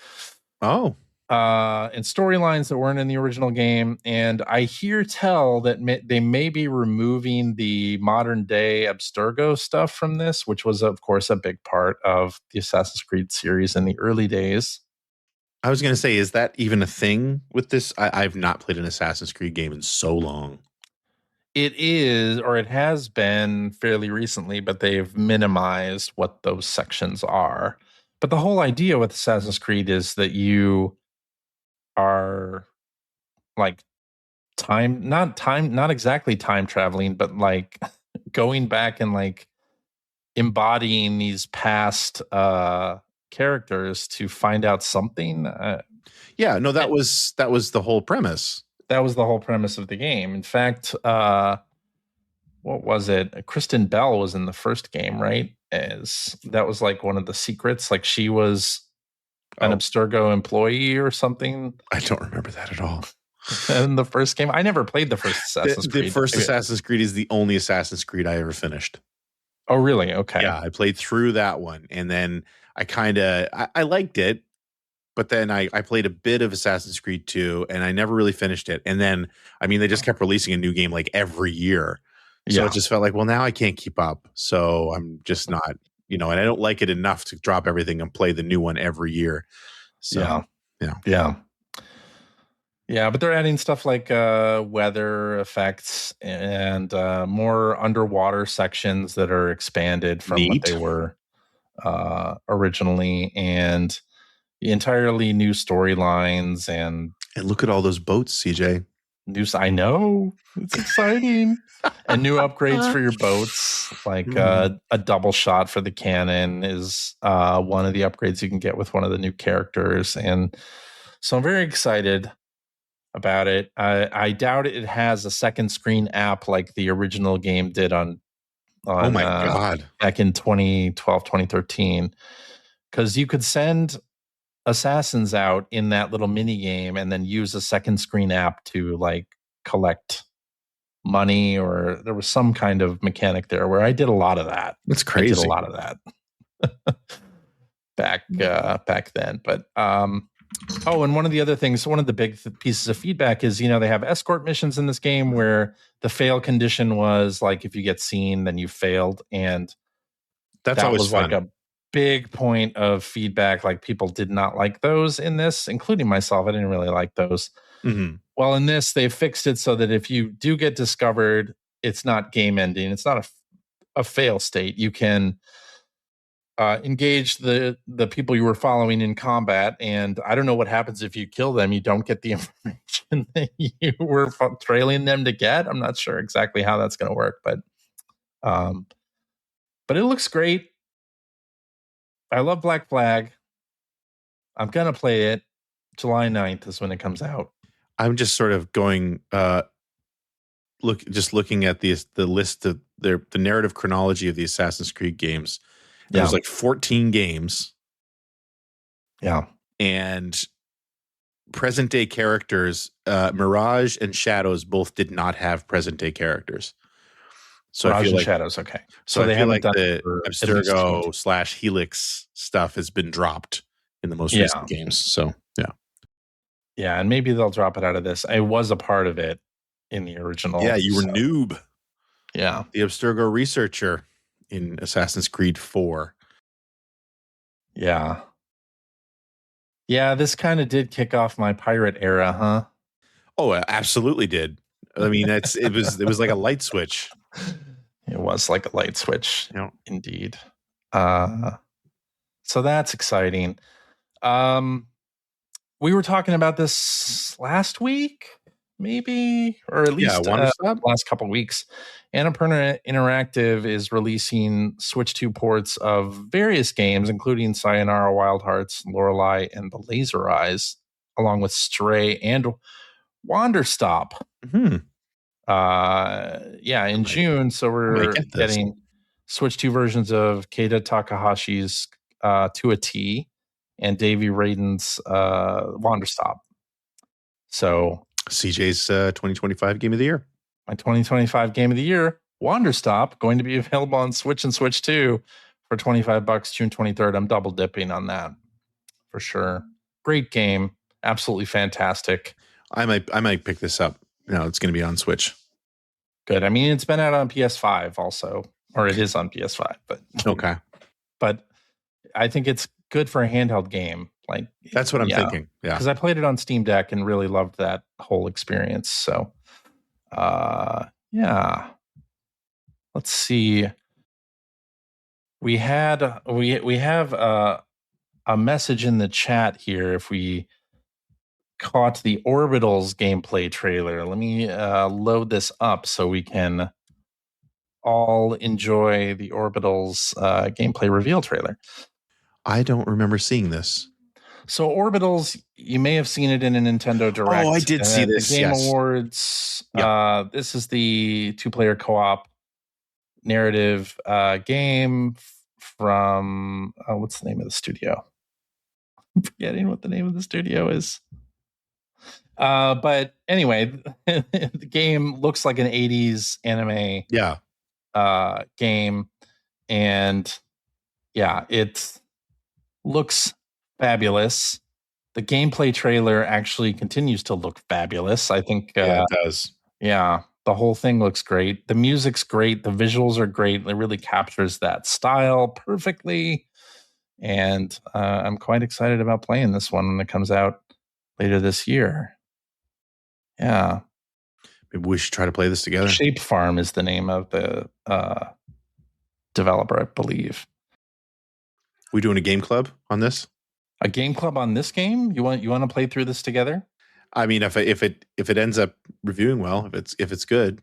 storylines that weren't in the original game. And I hear tell that they may be removing the modern day Abstergo stuff from this, which was, of course, a big part of the Assassin's Creed series in the early days.
I was going to say, is that even a thing with this? I've not played an Assassin's Creed game in so long.
It is, or it has been fairly recently, but they've minimized what those sections are. But the whole idea with Assassin's Creed is that you are like not exactly time traveling, but like going back and like embodying these past characters to find out something.
Yeah, no, that was the whole premise.
That was the whole premise of the game. In fact, what was it? Kristen Bell was in the first game, right? That was like one of the secrets. Like she was an Abstergo employee or something.
I don't remember that at all.
In the first game, I never played the first Assassin's Creed.
The first Assassin's Creed is the only Assassin's Creed I ever finished.
Oh, really? Okay.
Yeah, I played through that one, and then I liked it, but then I played a bit of Assassin's Creed 2, and I never really finished it. And then, I mean, they just kept releasing a new game like every year. So it just felt like, well, now I can't keep up. So I'm just not, and I don't like it enough to drop everything and play the new one every year. So,
yeah. Yeah, but they're adding stuff like weather effects and more underwater sections that are expanded from what they were originally, and entirely new storylines and
look at all those boats, CJ.
I know, it's exciting. And new upgrades for your boats, like a double shot for the cannon is one of the upgrades you can get with one of the new characters, and so I'm very excited about it. I doubt it has a second screen app like the original game did on
oh my god,
back in 2012 2013, because you could send assassins out in that little mini game and then use a second screen app to like collect money, or there was some kind of mechanic there where I did a lot of that.
That's crazy.
I did a lot of that back then. But and one of the other things, one of the big pieces of feedback is, they have escort missions in this game where the fail condition was like, if you get seen, then you failed. And
that was fun.
Like a big point of feedback. Like people did not like those in this, including myself. I didn't really like those.
Mm-hmm.
Well, in this, they fixed it so that if you do get discovered, it's not game ending. It's not a fail state. You can engage the people you were following in combat, and I don't know what happens if you kill them. You don't get the information that you were trailing them to get. I'm not sure exactly how that's going to work, but it looks great. I love Black Flag. I'm going to play it. July 9th is when it comes out.
I'm just sort of going looking at the list of the narrative chronology of the Assassin's Creed games. There's like 14 games.
Yeah.
And present day characters, Mirage and Shadows both did not have present day characters. So
Mirage
I feel
and
like
Shadows, okay.
So I feel like the Abstergo / Helix stuff has been dropped in the most recent games. So
yeah, and maybe they'll drop it out of this. I was a part of it in the original.
Yeah, you were Noob.
Yeah.
The Abstergo researcher in Assassin's Creed 4.
Yeah. Yeah, this kind of did kick off my pirate era, huh?
Oh, it absolutely did. I mean, it was like a light switch.
It was like a light switch, indeed. So that's exciting. We were talking about this last week, maybe, or at least last couple of weeks. Annapurna Interactive is releasing Switch 2 ports of various games, including Sayonara Wild Hearts, Lorelei, and The Laser Eyes, along with Stray and Wanderstop.
Mm-hmm.
In June. So we're getting Switch 2 versions of Keita Takahashi's To a T and Davey Raiden's Wanderstop. So
CJ's 2025 Game of the Year.
My 2025 Game of the Year, Wanderstop, going to be available on Switch and Switch 2 for $25 June 23rd. I'm double dipping on that for sure. Great game. Absolutely fantastic.
I might pick this up. No, it's going to be on Switch.
Good. I mean, it's been out on PS5 also, or it is on PS5, but
okay.
But I think it's good for a handheld game. Like,
that's what I'm thinking. Yeah,
because I played it on Steam Deck and really loved that whole experience. So, yeah. Let's see. We have a message in the chat here. If we caught the Orbitals gameplay trailer, let me load this up so we can all enjoy the Orbitals gameplay reveal trailer.
I don't remember seeing this.
So Orbitals, you may have seen it in a Nintendo Direct.
Oh, I did see this.
The Game Awards.
Yep.
This is the 2-player co-op narrative game from what's the name of the studio? I'm forgetting what the name of the studio is. But anyway, the game looks like an 80s anime game, and yeah, it looks fabulous. The gameplay trailer actually continues to look fabulous. I think
it does.
Yeah, the whole thing looks great. The music's great. The visuals are great. It really captures that style perfectly. And I'm quite excited about playing this one when it comes out later this year. Yeah.
Maybe we should try to play this together.
Shape Farm is the name of the developer, I believe.
We doing a game club on this?
A game club on this game? You want to play through this together?
I mean, if it ends up reviewing well, if it's good,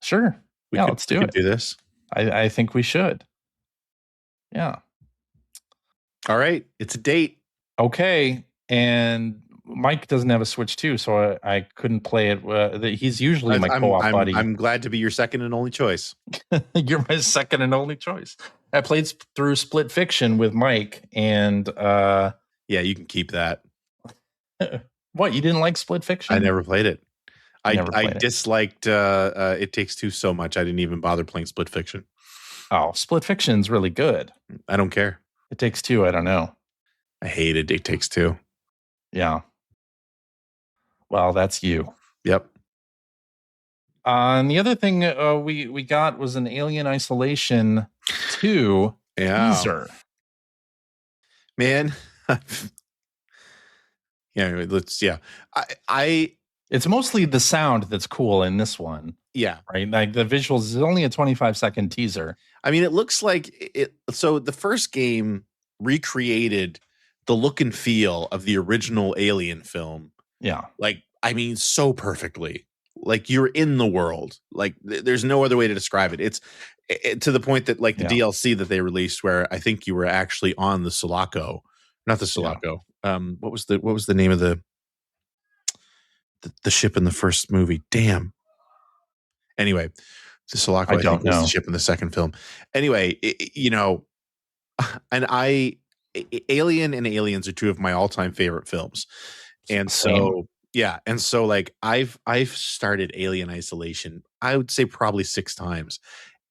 sure. Let's do it.
Do this.
I think we should. Yeah.
All right, it's a date.
Okay, and Mike doesn't have a Switch too, so I couldn't play it. He's usually my co-op buddy.
I'm glad to be your second and only choice.
You're my second and only choice. I played through Split Fiction with Mike, and
yeah, you can keep that.
What, you didn't like Split Fiction?
I never played it. I disliked It Takes Two so much I didn't even bother playing Split Fiction.
Oh, Split Fiction's really good.
I don't care.
It Takes Two, I don't know.
I hated It Takes Two.
Yeah. Well, that's you.
Yep.
And the other thing we got was an Alien Isolation 2 teaser.
Man.
It's mostly the sound that's cool in this one.
Yeah.
Right. Like the visuals is only a 25-second teaser.
I mean, it looks like it. So the first game recreated the look and feel of the original Alien film.
Yeah.
Like, I mean, so perfectly. Like, you're in the world. Like, there's no other way to describe it. It's to the point that, like, the DLC that they released, where I think you were actually on the Sulaco, not the Sulaco. Yeah. What was the name of the ship in the first movie? Damn. Anyway, the Sulaco, I think, was the ship in the second film. Anyway, and Alien and Aliens are two of my all-time favorite films. And so, yeah. And so, like, I've started Alien Isolation, I would say probably 6 times.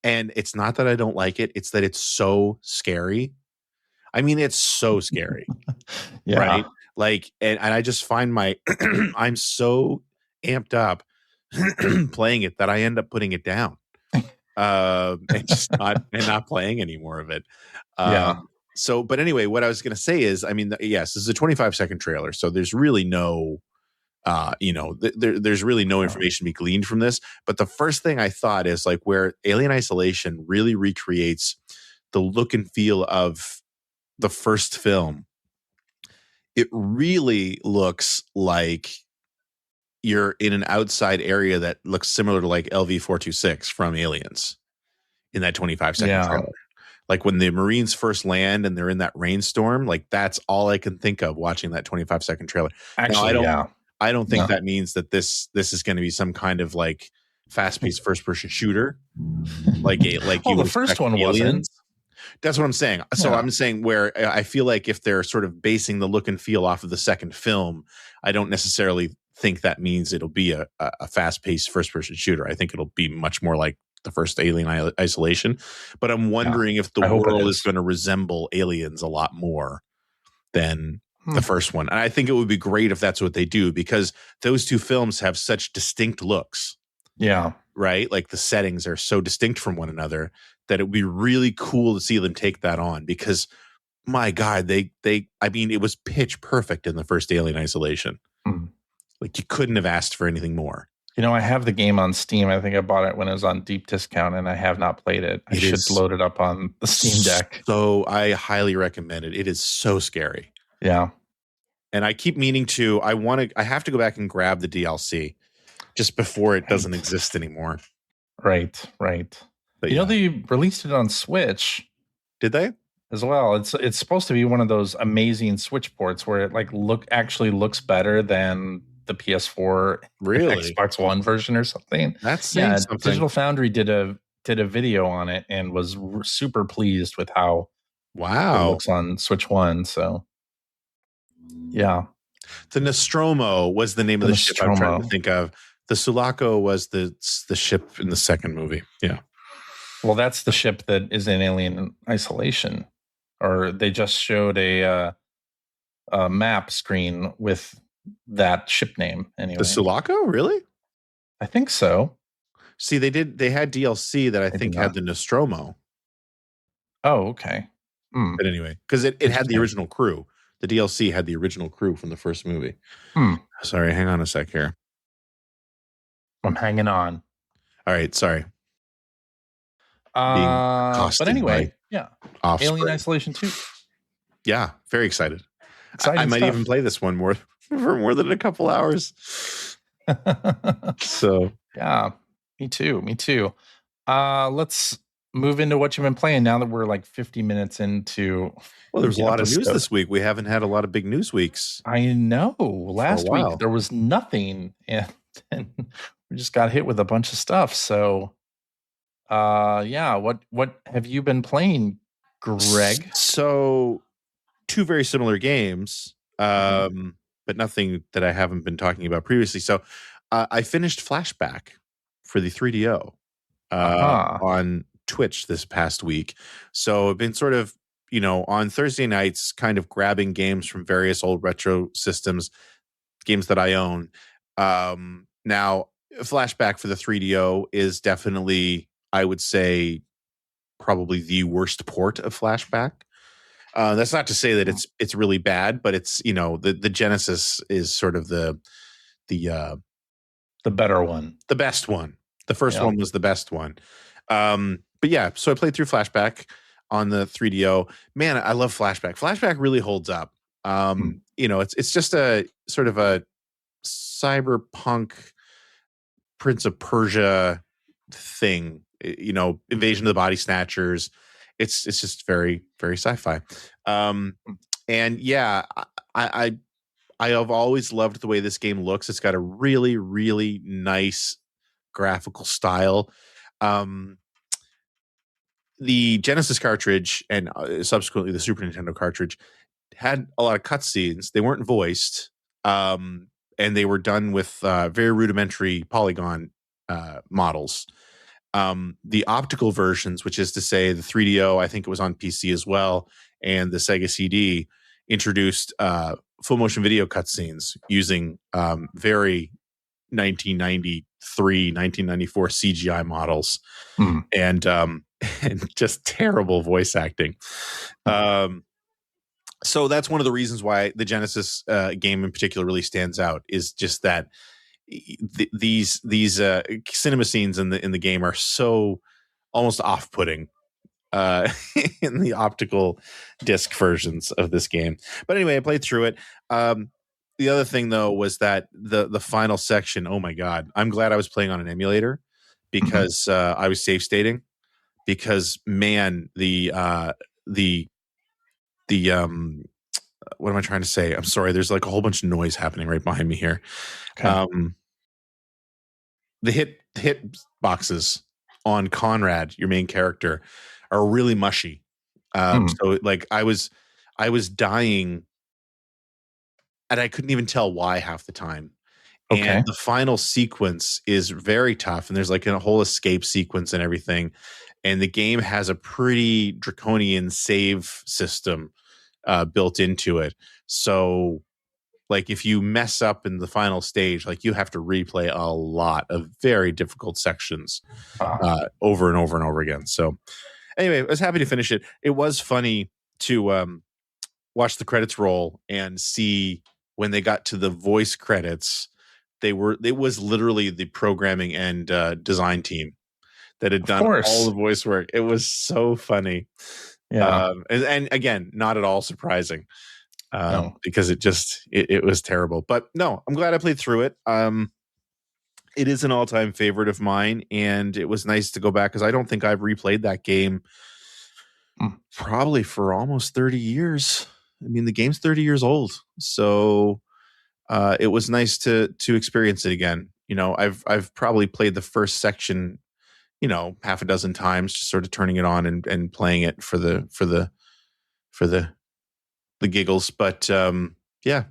And it's not that I don't like it. It's that it's so scary. I mean, it's so scary.
Yeah.
Right. Like, and I just find I'm so amped up playing it that I end up putting it down. And just not playing any more of it. So, but anyway, what I was going to say is, I mean, yes, this is a 25-second trailer. So there's really no, there's really no information to be gleaned from this. But the first thing I thought is, like, where Alien Isolation really recreates the look and feel of the first film, it really looks like you're in an outside area that looks similar to like LV-426 from Aliens in that 25-second trailer. Like when the Marines first land and they're in that rainstorm, like that's all I can think of watching that 25-second trailer.
Actually,
now, I don't think that means that this is going to be some kind of like fast-paced first-person shooter.
The first one wasn't.
That's what I'm saying. So I'm saying where I feel like if they're sort of basing the look and feel off of the second film, I don't necessarily think that means it'll be a fast-paced first-person shooter. I think it'll be much more like the first Alien Isolation. But I'm wondering if the world is going to resemble Aliens a lot more than the first one. And I think it would be great if that's what they do, because those two films have such distinct looks.
Yeah.
Right? Like the settings are so distinct from one another that it would be really cool to see them take that on, because my God, I mean, it was pitch perfect in the first Alien Isolation. Like you couldn't have asked for anything more.
I have the game on Steam. I think I bought it when it was on deep discount, and I have not played it. I should load it up on the Steam Deck.
So I highly recommend it. It is so scary.
Yeah.
And I keep meaning to. I have to go back and grab the DLC just before it doesn't exist anymore.
Right. But they released it on Switch.
Did they?
As well. It's supposed to be one of those amazing Switch ports where it actually looks better than the PS4,
really,
Xbox One version or something.
That's something.
Digital Foundry did a video on it and was super pleased with how it looks on Switch One. So, yeah,
the Nostromo was the name of the ship I'm trying to think of. The Sulaco was the ship in the second movie. Yeah.
Well, that's the ship that is in Alien Isolation, or they just showed a map screen with that ship name anyway.
The Sulaco, really?
I think so.
See, they had DLC that I think had the Nostromo.
Oh, okay.
But anyway, because it had the original crew. The DLC had the original crew from the first movie. Sorry, hang on a sec here.
I'm hanging on.
All right, sorry.
But anyway, yeah.
Offspring.
Alien Isolation 2.
Yeah, very excited. I might even play this one for more than a couple hours. So
yeah, me too. Let's move into what you've been playing now that we're like 50 minutes into.
Well, there's a lot of news this week. We haven't had a lot of big news weeks.
I know. Last week there was nothing, and we just got hit with a bunch of stuff. So, what have you been playing, Greg?
So, two very similar games, but nothing that I haven't been talking about previously. So, I finished Flashback for the 3DO on Twitch this past week. So, I've been sort of, on Thursday nights, kind of grabbing games from various old retro systems, games that I own. Now, Flashback for the 3DO is definitely, I would say, probably the worst port of Flashback. That's not to say that it's really bad, but it's the Genesis is sort of the
better one,
the best one. The first one was the best one. But yeah, so I played through Flashback on the 3DO. Man, I love Flashback. Flashback really holds up. It's just a sort of a cyberpunk Prince of Persia thing. Invasion of the Body Snatchers. It's just very, very sci-fi. And yeah, I have always loved the way this game looks. It's got a really, really nice graphical style. The Genesis cartridge and subsequently the Super Nintendo cartridge had a lot of cutscenes. They weren't voiced, and they were done with very rudimentary polygon models. The optical versions, which is to say the 3DO, I think it was on PC as well, and the Sega CD introduced full motion video cutscenes using very 1993, 1994 CGI models and just terrible voice acting. So that's one of the reasons why the Genesis game in particular really stands out, is just that these cinema scenes in the game are so almost off-putting in the optical disc versions of this game. But anyway, I played through it. The other thing though was that the final section, oh my God, I'm glad I was playing on an emulator because I was safe stating, because man, the what am I trying to say? I'm sorry. There's like a whole bunch of noise happening right behind me here. Okay. The hit boxes on Conrad, your main character, are really mushy. So like I was dying and I couldn't even tell why half the time. Okay. And the final sequence is very tough. And there's like a whole escape sequence and everything. And the game has a pretty draconian save system built into it. So like if you mess up in the final stage, like you have to replay a lot of very difficult sections over and over and over again. So anyway, I was happy to finish it. It was funny to watch the credits roll and see when they got to the voice credits, it was literally the programming and design team that had done all the voice work. It was so funny.
Yeah.
And again, not at all surprising.
No.
Because it was terrible. But no, I'm glad I played through it. It is an all-time favorite of mine, and it was nice to go back because I don't think I've replayed that game probably for almost 30 years. I mean, the game's 30 years old, so it was nice to experience it again. You know, I've probably played the first section, you know, half a dozen times, just sort of turning it on and playing it for the giggles. But yeah.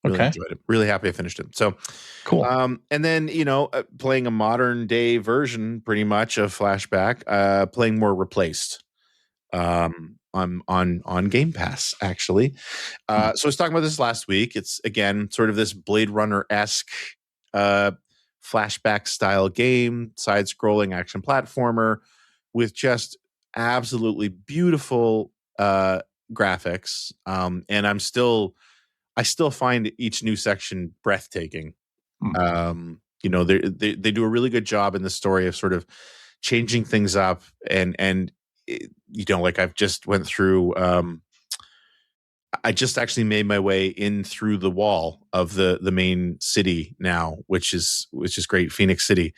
Really enjoyed it. Really happy I finished it. So
cool.
And then, you know, playing a modern day version pretty much of Flashback, playing more Replaced on Game Pass, actually. So I was talking about this last week. It's, again, sort of this Blade Runner-esque Flashback style game, side-scrolling action platformer with just absolutely beautiful graphics. And I still find each new section breathtaking. You know, they do a really good job in the story of sort of changing things up and you know, like I've just went through I just actually made my way in through the wall of the main city now, which is great, Phoenix City.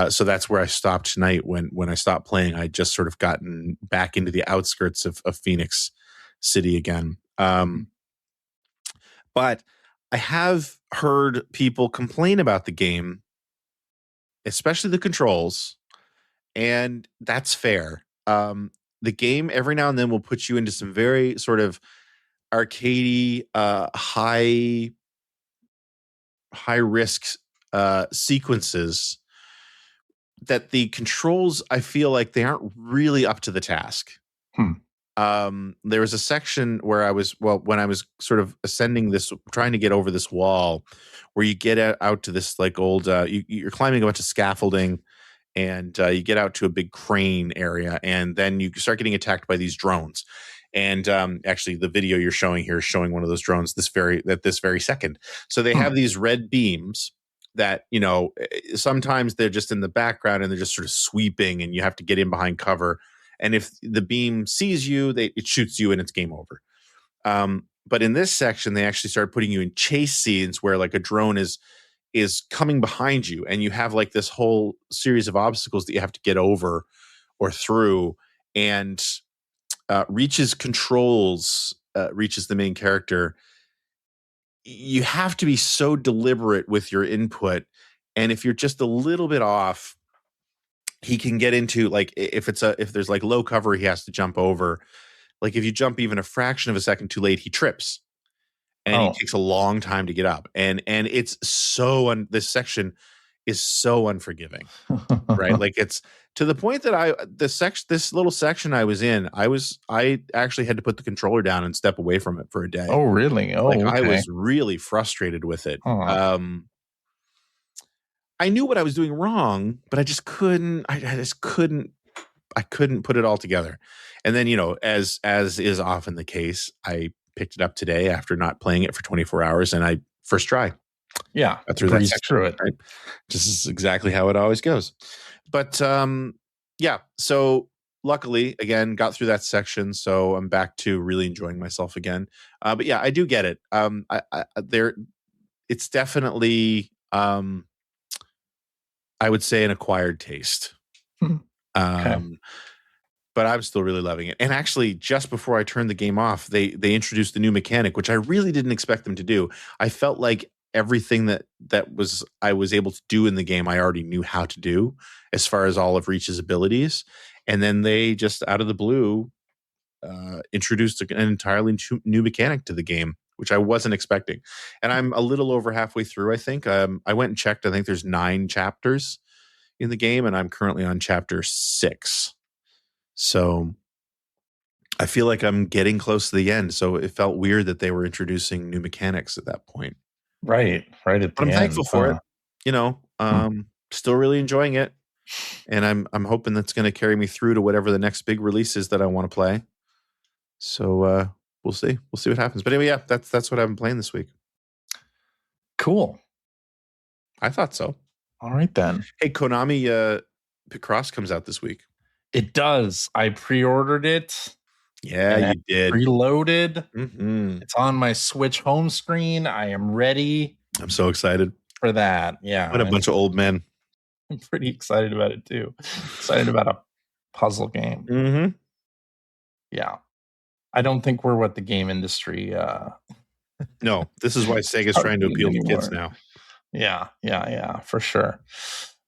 So that's where I stopped tonight when I stopped playing. I just sort of gotten back into the outskirts of Phoenix City again. But I have heard people complain about the game, especially the controls, and that's fair. The game every now and then will put you into some very sort of arcadey, high risk sequences that the controls, I feel like they aren't really up to the task. There was a section where when I was sort of ascending this, trying to get over this wall, where you get out to this like old, you're climbing a bunch of scaffolding, and you get out to a big crane area, and then you start getting attacked by these drones. And actually, the video you're showing here is showing one of those drones this very second. So they have these red beams that, you know, sometimes they're just in the background and they're just sort of sweeping, and you have to get in behind cover. And if the beam sees you, it shoots you and it's game over. But in this section, they actually started putting you in chase scenes where like a drone is coming behind you, and you have like this whole series of obstacles that you have to get over or through. And Reach's controls, Reach's the main character. You have to be so deliberate with your input, and if you're just a little bit off, he can get into like if there's like low cover, he has to jump over. Like if you jump even a fraction of a second too late, he trips, and he takes a long time to get up. And it's so this section is so unforgiving, right? Like it's to the point that this little section I was in, I actually had to put the controller down and step away from it for a day.
Oh, really? Oh,
like
okay.
I was really frustrated with it. I knew what I was doing wrong, but I just couldn't. I couldn't put it all together. And then, you know, as is often the case, I picked it up today after not playing it for 24 hours, and I first try.
Yeah,
I threw that section, through it. Right? Just is exactly how it always goes. But yeah. So luckily, again, got through that section, so I'm back to really enjoying myself again. But yeah, I do get it. It's definitely. I would say an acquired taste. Okay. But I'm still really loving it. And actually, just before I turned the game off, they introduced a new mechanic, which I really didn't expect them to do. I felt like everything that I was able to do in the game, I already knew how to do as far as all of Reach's abilities. And then they just out of the blue introduced an entirely new mechanic to the game, which I wasn't expecting. And I'm a little over halfway through, I think. I went and checked. I think there's 9 chapters in the game, and I'm currently on chapter 6. So I feel like I'm getting close to the end. So it felt weird that they were introducing new mechanics at that point.
Right at the end.
I'm thankful for it. You know, still really enjoying it. And I'm hoping that's going to carry me through to whatever the next big release is that I want to play. So we'll see. We'll see what happens. But anyway, yeah, that's what I've been playing this week.
Cool.
I thought so.
All right then.
Hey, Konami Picross comes out this week.
It does. I pre-ordered it.
Yeah, you did.
Preloaded.
Mm-hmm.
It's on my Switch home screen. I am ready.
I'm so excited
for that. Yeah.
What a bunch of old men.
I'm pretty excited about it too. Excited about a puzzle game.
Mm-hmm.
Yeah. I don't think we're what the game industry
No, this is why Sega's trying to appeal to kids now.
Yeah, for sure.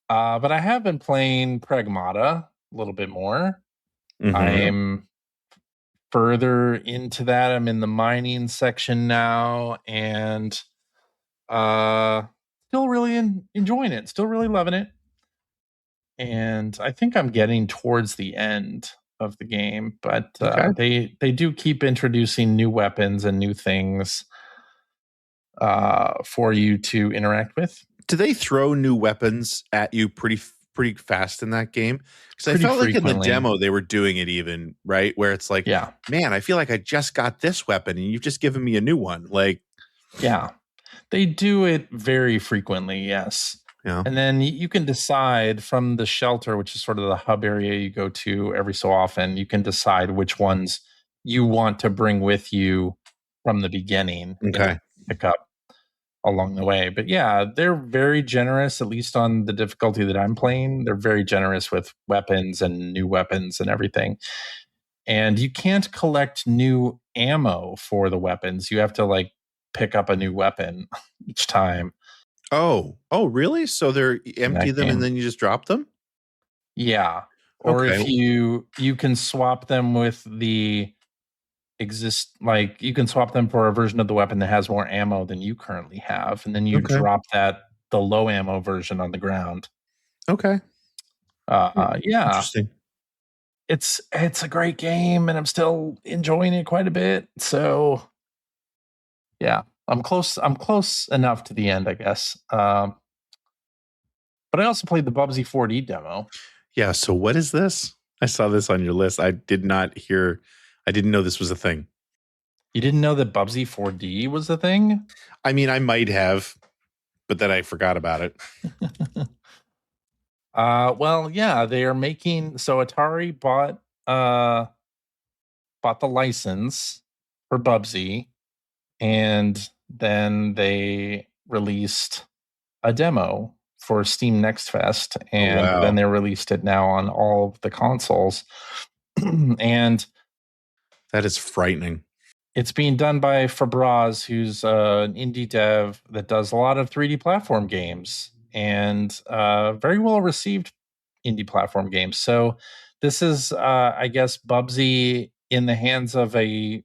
But I have been playing Pragmata a little bit more.
Mm-hmm.
I'm further into that. I'm in the mining section now, and still really enjoying it. Still really loving it. And I think I'm getting towards the end of the game, but they do keep introducing new weapons and new things for you to interact with.
Do they throw new weapons at you pretty fast in that game? Because I felt like in the demo they were doing it even, right? Where it's like, man, I feel like I just got this weapon and you've just given me a new one. Like,
yeah, they do it very frequently. Yes.
Yeah.
And then you can decide from the shelter, which is sort of the hub area you go to every so often, you can decide which ones you want to bring with you from the beginning.
Okay.
Pick up along the way. But yeah, they're very generous, at least on the difficulty that I'm playing. They're very generous with weapons and new weapons and everything. And you can't collect new ammo for the weapons. You have to like pick up a new weapon each time.
Oh, really? So they're empty them and then you just drop them?
Yeah. Or if you can swap them with the you can swap them for a version of the weapon that has more ammo than you currently have, and then you drop the low ammo version on the ground.
Okay.
Yeah.
Interesting.
It's a great game, and I'm still enjoying it quite a bit. So yeah. I'm close enough to the end, I guess. But I also played the Bubsy 4D demo.
Yeah. So what is this? I saw this on your list. I didn't know this was a thing.
You didn't know that Bubsy 4D was a thing?
I mean, I might have, but then I forgot about it.
Well, yeah, they are making. So Atari bought the license for Bubsy, and then they released a demo for Steam Next Fest, and then they released it now on all of the consoles. And
that is frightening.
It's being done by Fabraz, who's an indie dev that does a lot of 3D platform games and very well received indie platform games. So this is, I guess, Bubsy in the hands of a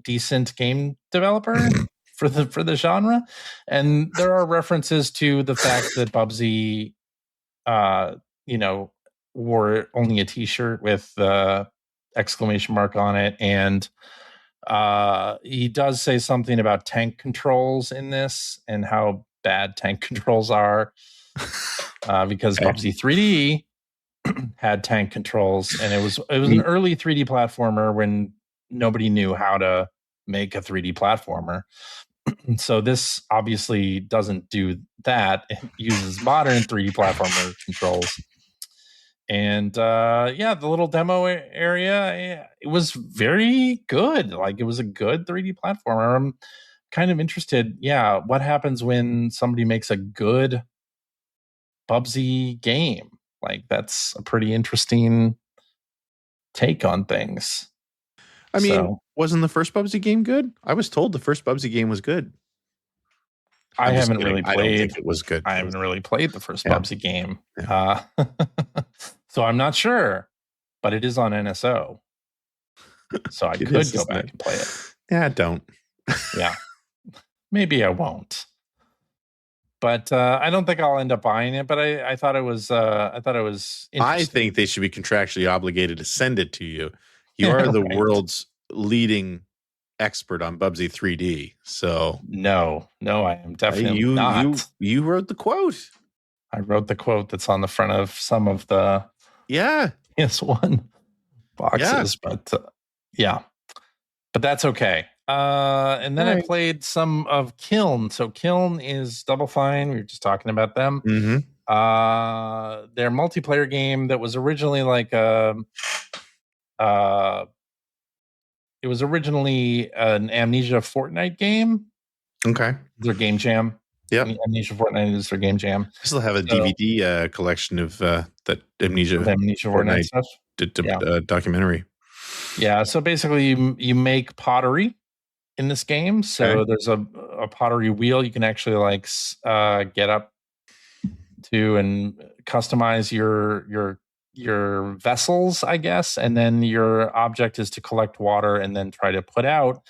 decent game developer for the genre. And there are references to the fact that Bubsy, wore only a t-shirt with the exclamation mark on it. And he does say something about tank controls in this and how bad tank controls are because Bubsy 3D had tank controls, and it was an early 3D platformer when nobody knew how to make a 3D platformer. So this obviously doesn't do that. It uses modern 3D platformer controls. And the little demo area, it was very good. Like, it was a good 3D platformer. I'm kind of interested. Yeah, what happens when somebody makes a good Bubsy game? Like, that's a pretty interesting take on things.
I mean, wasn't the first Bubsy game good? I was told the first Bubsy game was good.
I haven't really played.
I don't think it was good.
I haven't really played the first Bubsy game. Yeah. So I'm not sure, but it is on NSO. So I could go back and play it.
Yeah, don't.
Yeah. Maybe I won't. But I don't think I'll end up buying it, but I thought it was interesting.
I think they should be contractually obligated to send it to you. You are the world's leading expert on Bubsy 3D. So
no, I am definitely not.
You wrote the quote.
I wrote the quote that's on the front of some of the PS1 boxes. Yeah. But but that's okay. And then I played some of Kiln. So Kiln is Double Fine. We were just talking about them.
Mm-hmm.
Their multiplayer game that was originally like it was originally an Amnesia Fortnite game.
Okay.
Their game jam.
Yep.
Amnesia Fortnite is their game jam.
I still have a DVD collection of that Amnesia
Fortnite stuff.
Documentary.
Yeah. So basically, you make pottery in this game. So there's a pottery wheel you can actually like get up to and customize your vessels, I guess, and then your object is to collect water and then try to put out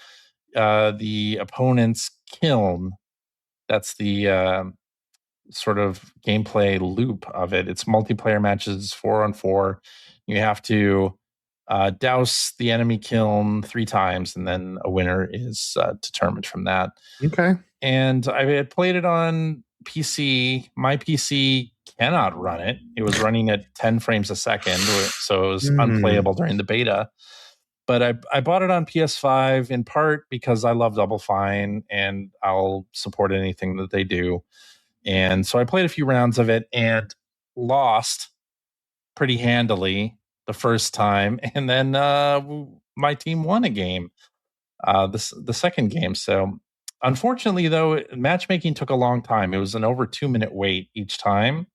the opponent's kiln. That's the sort of gameplay loop of it. It's multiplayer matches 4-on-4. You have to douse the enemy kiln 3 times, and then a winner is determined from that.
Okay.
And I had played it on PC. My PC cannot run it. It was running at 10 frames a second, so it was unplayable during the beta. But I bought it on PS5 in part because I love Double Fine and I'll support anything that they do. And so I played a few rounds of it and lost pretty handily the first time. And then my team won a game, the second game. So unfortunately, though, matchmaking took a long time. It was an over 2-minute wait each time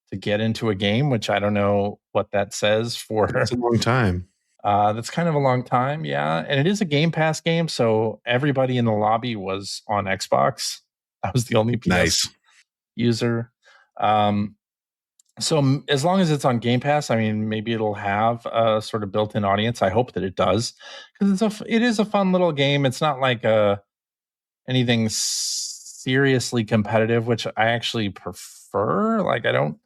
to get into a game, which I don't know what that says for.
It's a long time.
That's kind of a long time, yeah. And it is a Game Pass game, so everybody in the lobby was on Xbox. I was the only PS user. So as long as it's on Game Pass, I mean, maybe it'll have a sort of built-in audience. I hope that it does, because it is a fun little game. It's not like anything seriously competitive, which I actually prefer. Like, I don't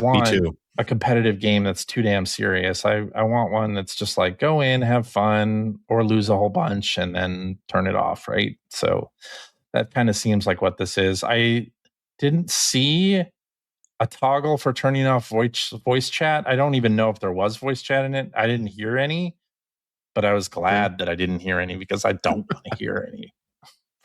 want
me too.
A competitive game that's too damn serious. I want one that's just like go in, have fun, or lose a whole bunch and then turn it off, right? So that kind of seems like what this is. I didn't see a toggle for turning off voice chat. I don't even know if there was voice chat in it. I didn't hear any, but I was glad that I didn't hear any because I don't want to hear any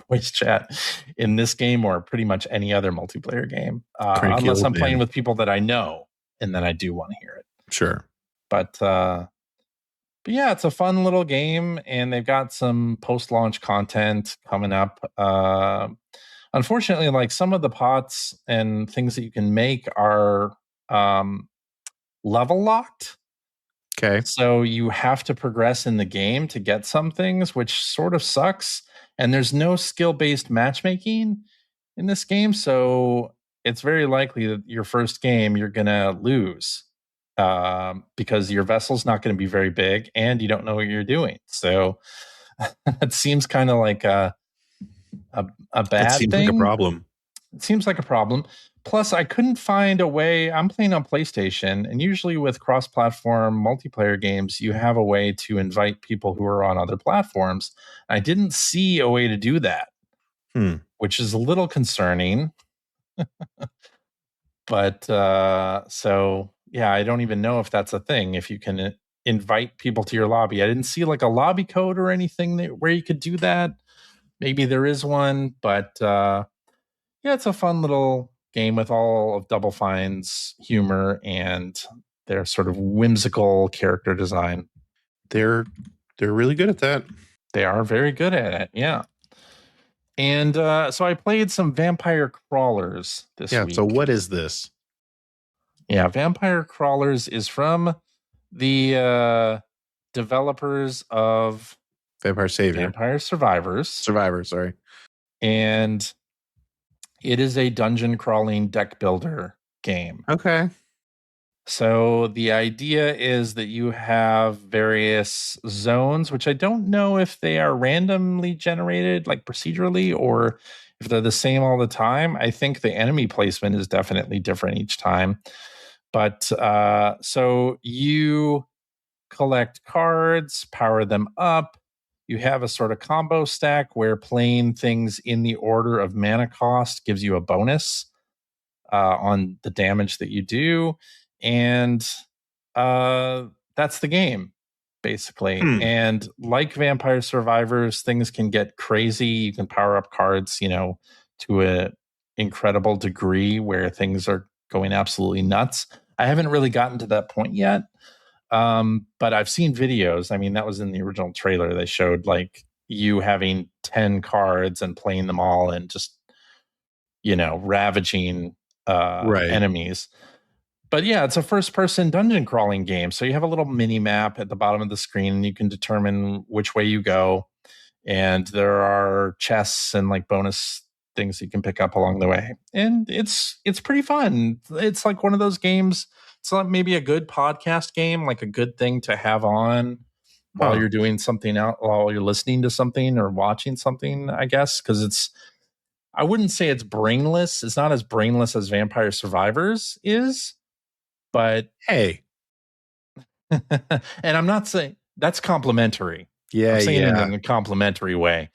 voice chat in this game or pretty much any other multiplayer game, unless I'm playing with people that I know, and then I do want to hear it.
Sure.
But yeah, it's a fun little game, and they've got some post-launch content coming up. Unfortunately, like some of the pots and things that you can make are level locked.
Okay.
So you have to progress in the game to get some things, which sort of sucks. And there's no skill-based matchmaking in this game, so it's very likely that your first game you're gonna lose because your vessel's not going to be very big and you don't know what you're doing. So it seems kind of like a bad thing.
Like a problem.
It seems like a problem. Plus, I couldn't find a way. I'm playing on PlayStation, and usually with cross-platform multiplayer games, you have a way to invite people who are on other platforms. I didn't see a way to do that, which is a little concerning. But so yeah, I don't even know if that's a thing. If you can invite people to your lobby, I didn't see like a lobby code or anything where you could do that. Maybe there is one, but yeah, it's a fun little game with all of Double Fine's humor and their sort of whimsical character design.
They're really good at that.
They are very good at it, yeah. And so I played some Vampire Crawlers this week.
Yeah, so what is this?
Yeah, Vampire Crawlers is from the developers of
Vampire
Survivors.
Sorry.
And it is a dungeon crawling deck builder game.
Okay.
So the idea is that you have various zones, which I don't know if they are randomly generated, like procedurally, or if they're the same all the time. I think the enemy placement is definitely different each time. But so you collect cards, power them up. You have a sort of combo stack where playing things in the order of mana cost gives you a bonus on the damage that you do. And that's the game. basically. And like Vampire Survivors, things can get crazy. You can power up cards, to a incredible degree where things are going absolutely nuts. I haven't really gotten to that point yet. But I've seen videos. I mean, that was in the original trailer. They showed like you having 10 cards and playing them all and just, ravaging enemies. But yeah, it's a first-person dungeon crawling game. So you have a little mini map at the bottom of the screen, and you can determine which way you go. And there are chests and like bonus things you can pick up along the way. And it's pretty fun. It's like one of those games. It's not maybe a good podcast game, like a good thing to have on while you're doing something out, while you're listening to something or watching something, I guess, because I wouldn't say it's brainless. It's not as brainless as Vampire Survivors is. But
hey,
and I'm not saying that's complimentary.
Yeah,
I'm saying it in a complimentary way.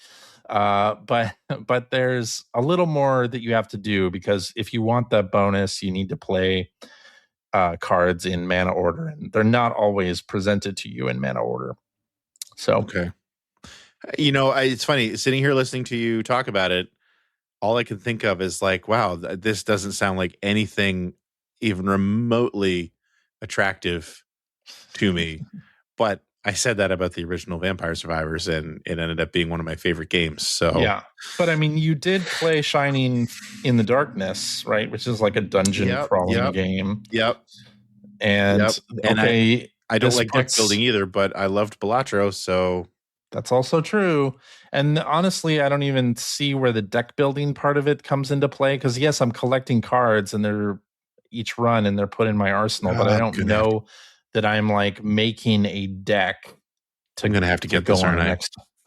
But there's a little more that you have to do, because if you want that bonus, you need to play cards in mana order, and they're not always presented to you in mana order. So
okay, it's funny sitting here listening to you talk about it. All I can think of is like, wow, this doesn't sound like anything even remotely attractive to me. But I said that about the original Vampire Survivors, and it ended up being one of my favorite games. So
yeah, but I mean, you did play Shining in the Darkness, right? Which is like a dungeon crawling game.
Yep.
And
okay, I don't like deck building either, but I loved Balatro, so
that's also true. And honestly, I don't even see where the deck building part of it comes into play, because yes, I'm collecting cards and they're each run and they're put in my arsenal, but I don't know that I'm like making a deck.
I'm gonna have to get this on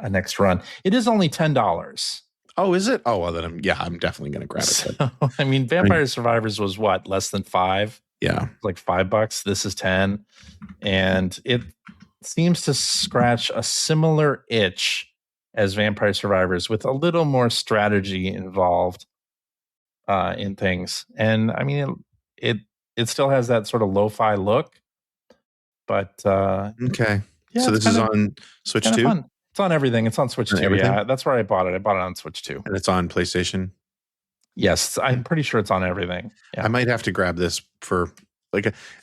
a next run. It is only $10.
Oh, is it? Oh, well, then I'm definitely gonna grab it.
So, I mean, Vampire Survivors was what, less than $5?
Yeah,
like $5. This is 10, and it seems to scratch a similar itch as Vampire Survivors with a little more strategy involved in things. And I mean, it still has that sort of lo-fi look, but
okay.
Yeah,
so this is on Switch 2?
Fun. It's on everything. It's on Switch 2.
Everything?
Yeah, that's where I bought it. I bought it on Switch 2.
And it's on PlayStation?
Yes, I'm pretty sure it's on everything. Yeah.
I might have to grab this for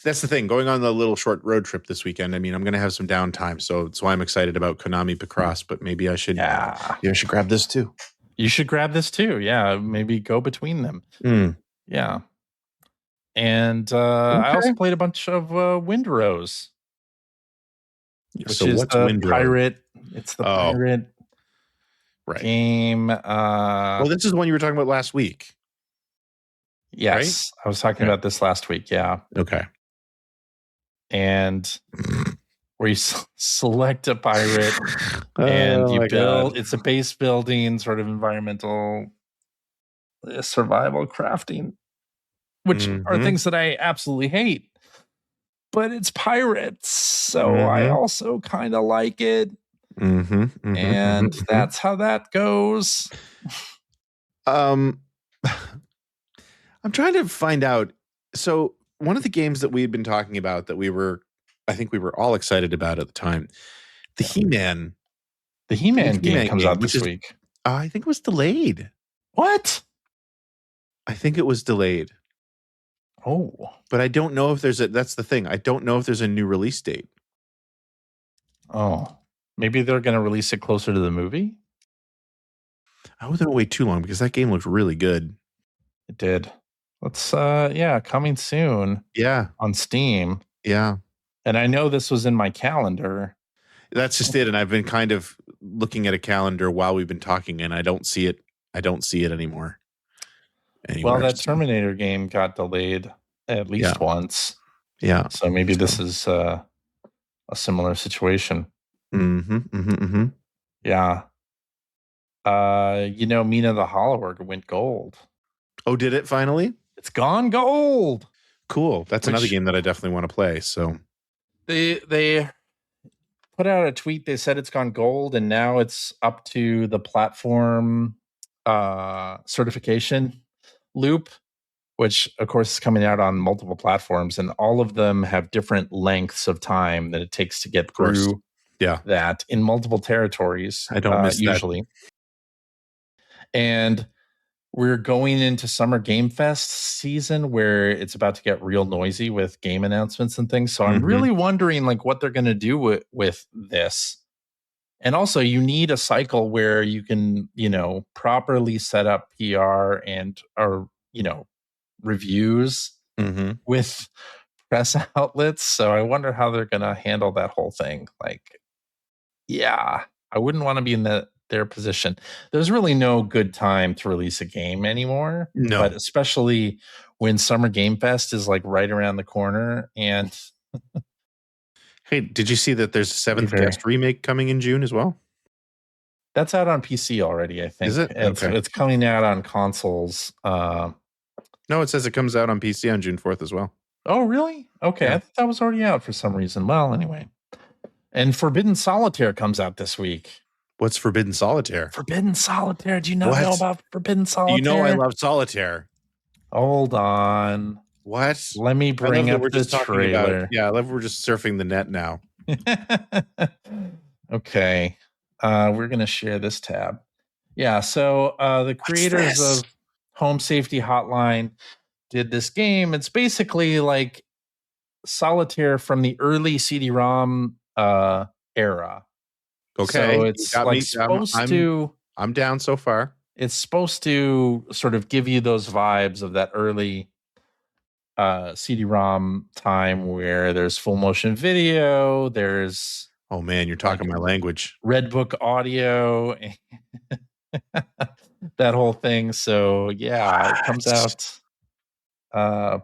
that's the thing. Going on the little short road trip this weekend. I mean, I'm going to have some downtime, so that's why I'm excited about Konami Picross. But maybe I should. Yeah, I should grab this too.
You should grab this too. Yeah, maybe go between them. Yeah, and I also played a bunch of Windrose. Which is what's the Windrose? Pirate. It's the pirate game.
Well, this is the one you were talking about last week.
Yes, right? I was talking about this last week. Yeah.
Okay.
And where you select a pirate and you build. God. It's a base building, sort of environmental survival crafting, which are things that I absolutely hate. But it's pirates, so I also kind of like it. And that's how that goes.
I'm trying to find out. So one of the games that we had been talking about that I think we were all excited about at the time, the He-Man.
The He-Man game comes out this week.
I think it was delayed.
What?
I think it was delayed.
Oh.
But I don't know if that's the thing. I don't know if there's a new release date.
Oh. Maybe they're going to release it closer to the movie?
I wouldn't wait too long because that game looked really good.
It did. Let's coming soon.
Yeah.
On Steam.
Yeah.
And I know this was in my calendar.
That's just it. And I've been kind of looking at a calendar while we've been talking, and I don't see it. I don't see it anymore.
Well, that Terminator game got delayed at least once.
Yeah.
So maybe this is a similar situation. Yeah. Mina the Hollower went gold.
Oh, did it finally?
It's gone gold.
Cool. That's another game that I definitely want to play. So
they put out a tweet. They said it's gone gold, and now it's up to the platform certification loop, which of course is coming out on multiple platforms, and all of them have different lengths of time that it takes to get through
Yeah.
that in multiple territories.
I don't miss
usually. And we're going into Summer Game Fest season where it's about to get real noisy with game announcements and things. So I'm really wondering like what they're going to do with this. And also you need a cycle where you can, properly set up PR and reviews with press outlets. So I wonder how they're going to handle that whole thing. Like, yeah, I wouldn't want to be in their position. There's really no good time to release a game anymore.
No.
But especially when Summer Game Fest is like right around the corner. And
hey, did you see that there's a 7th Guest remake coming in June as well?
That's out on PC already, I think.
Is it?
It's coming out on consoles.
No, it says it comes out on PC on June 4th as well.
Oh, really? Okay. Yeah. I thought that was already out for some reason. Well, anyway. And Forbidden Solitaire comes out this week.
What's Forbidden Solitaire?
Forbidden Solitaire. Do you not know about Forbidden Solitaire?
You know I love Solitaire.
Hold on.
What?
Let me bring up the trailer.
I love we're just surfing the net now.
Okay. We're going to share this tab. Yeah, so the creators of Home Safety Hotline did this game. It's basically like Solitaire from the early CD-ROM era.
Okay,
so it's like supposed to.
I'm down so far.
It's supposed to sort of give you those vibes of that early CD-ROM time where there's full motion video. There's
oh man, you're talking my language.
Red Book audio, that whole thing. So yeah, it comes out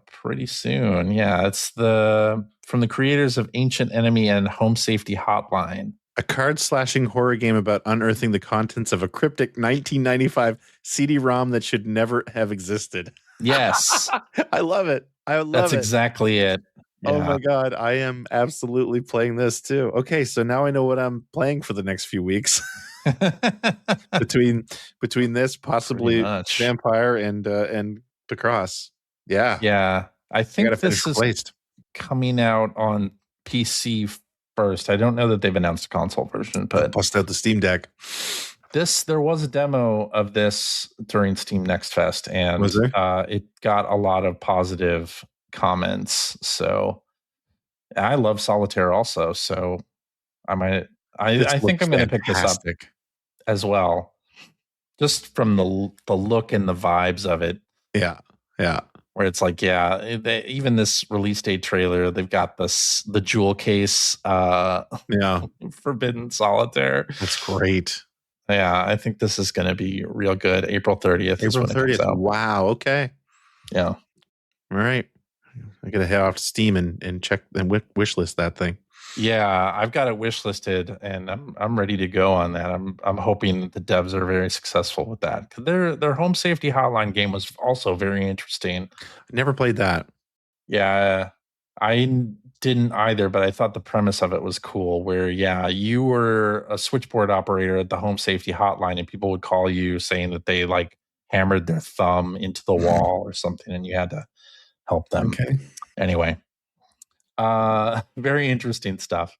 pretty soon. Yeah, it's from the creators of Ancient Enemy and Home Safety Hotline.
A card-slashing horror game about unearthing the contents of a cryptic 1995 CD-ROM that should never have existed.
Yes.
I love it.
That's exactly it.
Yeah. Oh my God. I am absolutely playing this too. Okay. So now I know what I'm playing for the next few weeks. between this, possibly Vampire and Picross. Yeah.
Yeah. I think this is coming out on PC first. I don't know that they've announced a console version, but
bust out the Steam Deck.
There was a demo of this during Steam Next Fest, and it got a lot of positive comments. So I love Solitaire also. So I think I'm going to pick this up as well, just from the look and the vibes of it.
Yeah, yeah.
Where it's like, even this release date trailer, they've got the jewel case. Forbidden Solitaire.
That's great.
Yeah, I think this is going to be real good. April 30th.
April 30th. Wow. Okay.
Yeah.
All right. I got to head off to Steam and check and wish list that thing.
Yeah, I've got it wish listed, and I'm ready to go on that. I'm hoping that the devs are very successful with that, because their Home Safety Hotline game was also very interesting.
I never played that.
Yeah, I didn't either, but I thought the premise of it was cool. Where you were a switchboard operator at the Home Safety Hotline, and people would call you saying that they like hammered their thumb into the wall or something, and you had to help them.
Okay.
Anyway. Very interesting stuff.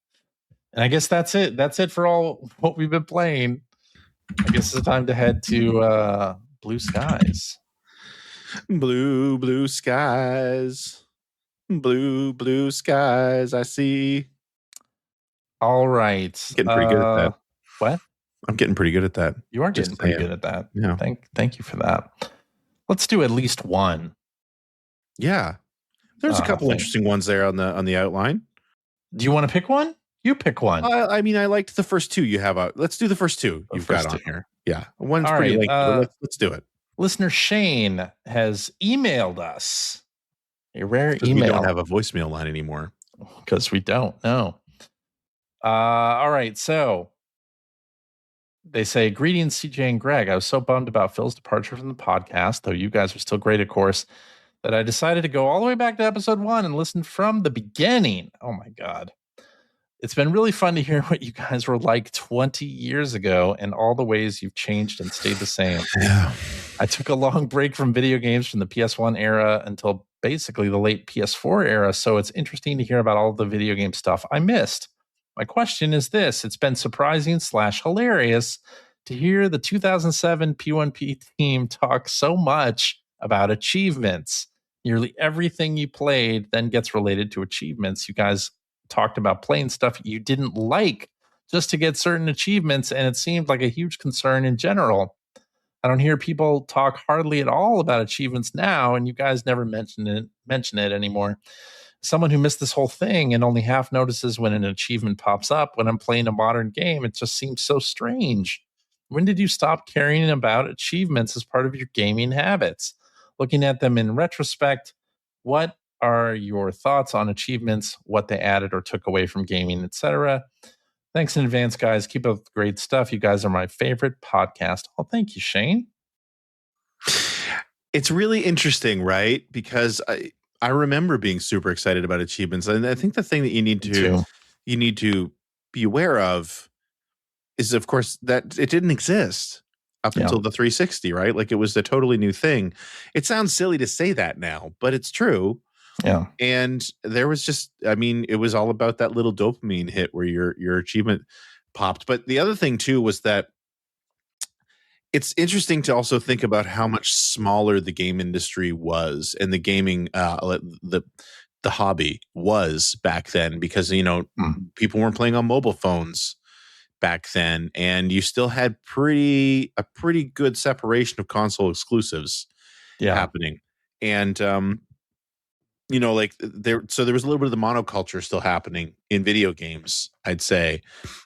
And I guess that's it for all what we've been playing. I guess it's time to head to Blue Skies.
Blue skies. Blue skies. I see.
All right.
Getting pretty good at that.
What?
I'm getting pretty good at that.
You are getting pretty good at that.
Yeah.
Thank you for that. Let's do at least one.
Yeah. There's a couple interesting ones there on the outline.
Do you want to pick one? You pick one.
I mean, I liked the first two you have out. Let's do the first two you've got on here. Yeah. One's
all
pretty
right,
lengthy, let's do it.
Listener Shane has emailed us a rare email.
We don't have a voicemail line anymore.
Because we don't. No. All right. So they say, greetings, CJ and Greg. I was so bummed about Phil's departure from the podcast, though you guys are still great, of course, that I decided to go all the way back to episode 1 and listen from the beginning. Oh my God. It's been really fun to hear what you guys were like 20 years ago and all the ways you've changed and stayed the same.
Yeah.
I took a long break from video games from the PS1 era until basically the late PS4 era, so it's interesting to hear about all the video game stuff I missed. My question is this. It's been surprising / hilarious to hear the 2007 P1P team talk so much about achievements. Nearly everything you played then gets related to achievements. You guys talked about playing stuff you didn't like just to get certain achievements, and it seemed like a huge concern in general. I don't hear people talk hardly at all about achievements now, and you guys never mention it anymore. Someone who missed this whole thing and only half notices when an achievement pops up when I'm playing a modern game, it just seems so strange. When did you stop caring about achievements as part of your gaming habits? Looking at them in retrospect, what are your thoughts on achievements, what they added or took away from gaming, etc.? Thanks in advance, guys. Keep up the great stuff. You guys are my favorite podcast. Oh, thank you, Shane.
It's really interesting, right? Because I remember being super excited about achievements, and I think the thing that you need to be aware of is, of course, that it didn't exist up until the 360, right? Like, it was a totally new thing. It sounds silly to say that now, but it's true.
Yeah.
And there was just, I mean, it was all about that little dopamine hit where your achievement popped. But the other thing too was that it's interesting to also think about how much smaller the game industry was and the gaming the hobby was back then, because people weren't playing on mobile phones back then, and you still had a pretty good separation of console exclusives happening. And like there was a little bit of the monoculture still happening in video games, I'd say,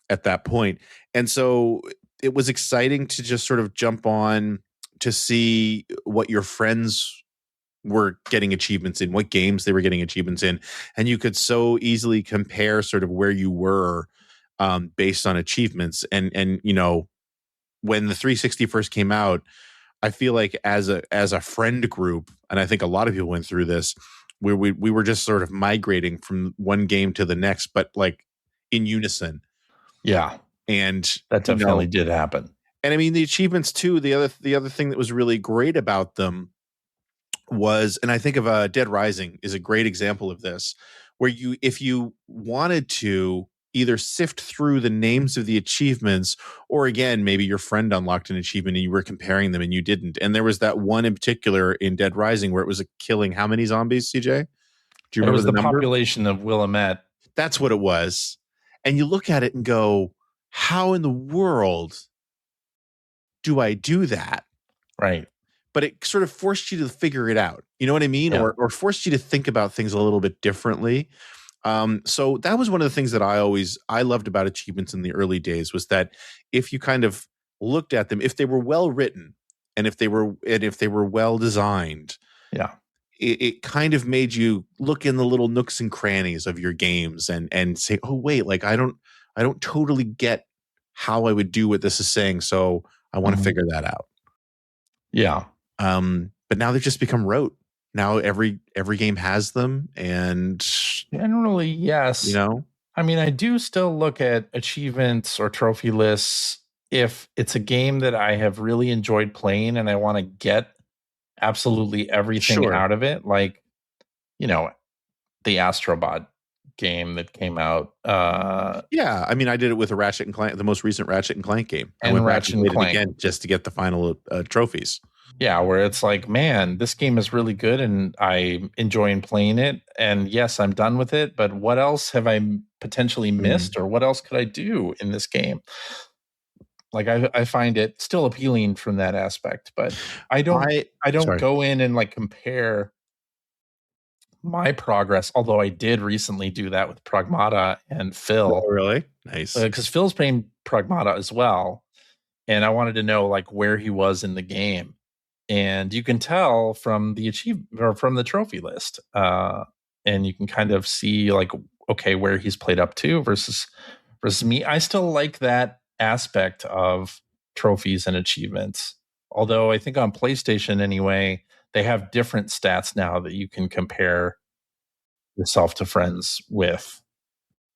at that point. And so it was exciting to just sort of jump on to see what your friends were getting achievements in, what games they were getting achievements in. And you could so easily compare sort of where you were based on achievements. And when the 360 first came out, I feel like as a friend group, and I think a lot of people went through this, where we were just sort of migrating from one game to the next, but like in unison.
Yeah.
And
that definitely did happen.
And I mean, the achievements too, the other thing that was really great about them was, and I think of Dead Rising is a great example of this, where if you wanted to either sift through the names of the achievements, or again, maybe your friend unlocked an achievement and you were comparing them and you didn't. And there was that one in particular in Dead Rising where it was killing how many zombies, CJ? Do you remember the number?
Population of Willamette.
That's what it was. And you look at it and go, how in the world do I do that?
Right.
But it sort of forced you to figure it out. You know what I mean? Yeah. Or forced you to think about things a little bit differently. So that was one of the things that I loved about achievements in the early days, was that if you kind of looked at them, if they were well written and if they were well designed, it kind of made you look in the little nooks and crannies of your games and say, oh wait, like I don't totally get how I would do what this is saying, so I want to figure that out.
Yeah.
But now they've just become rote. Now every game has them, and
generally, yes. I mean, I do still look at achievements or trophy lists if it's a game that I have really enjoyed playing and I want to get absolutely everything out of it. Like, the Astrobot game that came out.
Yeah, I mean, I did it with a Ratchet and Clank, the most recent Ratchet and Clank game.
And I went Ratchet and Clank
again just to get the final trophies.
Yeah, where it's like, man, this game is really good and I'm enjoying playing it. And yes, I'm done with it, but what else have I potentially missed, or what else could I do in this game? Like, I find it still appealing from that aspect, but I don't go in and like compare my progress, although I did recently do that with Pragmata and Phil.
Oh, really? Nice.
Because Phil's playing Pragmata as well. And I wanted to know like where he was in the game. And you can tell from the from the trophy list. And you can kind of see like, okay, where he's played up to versus me. I still like that aspect of trophies and achievements. Although I think on PlayStation anyway, they have different stats now that you can compare yourself to friends with.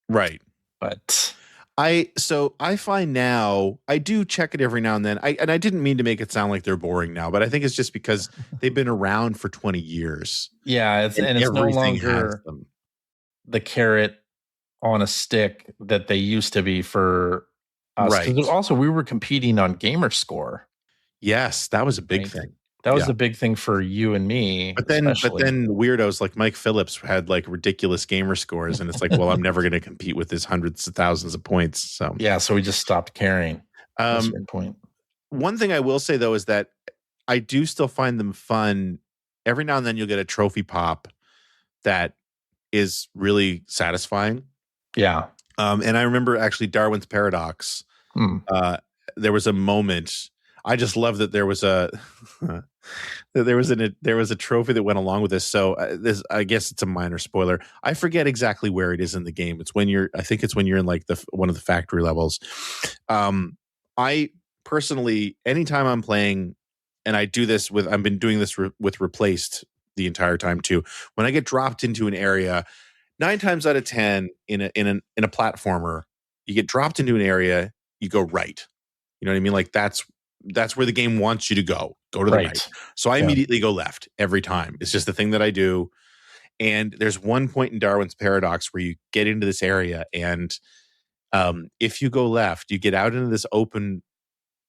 Right.
But
I find now, I do check it every now and then. I didn't mean to make it sound like they're boring now, but I think it's just because they've been around for 20 years.
Yeah, it's no longer the carrot on a stick that they used to be for us.
Right.
Because also we were competing on gamer score.
Yes, that was a big
Right.
thing.
That was the big thing for you and me,
But
especially.
then weirdos like Mike Phillips had like ridiculous gamer scores, and it's like, well, I'm never going to compete with his hundreds of thousands of points. So
yeah, so we just stopped caring at a certain point.
One thing I will say though is that I do still find them fun. Every now and then you'll get a trophy pop that is really satisfying.
Yeah.
And I remember actually Darwin's Paradox. There was a moment. I just love that there was a there was a trophy that went along with this. So this, I guess it's a minor spoiler. I forget exactly where it is in the game. It's when I think it's when you're in like one of the factory levels. I personally, anytime I'm playing, and I do this I've been doing this with Replaced the entire time too. When I get dropped into an area, 9 times out of 10 in a platformer, you get dropped into an area, you go right. You know what I mean? Like that's where the game wants you to go. Go to the right. So I immediately go left every time. It's just the thing that I do. And there's one point in Darwin's Paradox where you get into this area, and if you go left, you get out into this open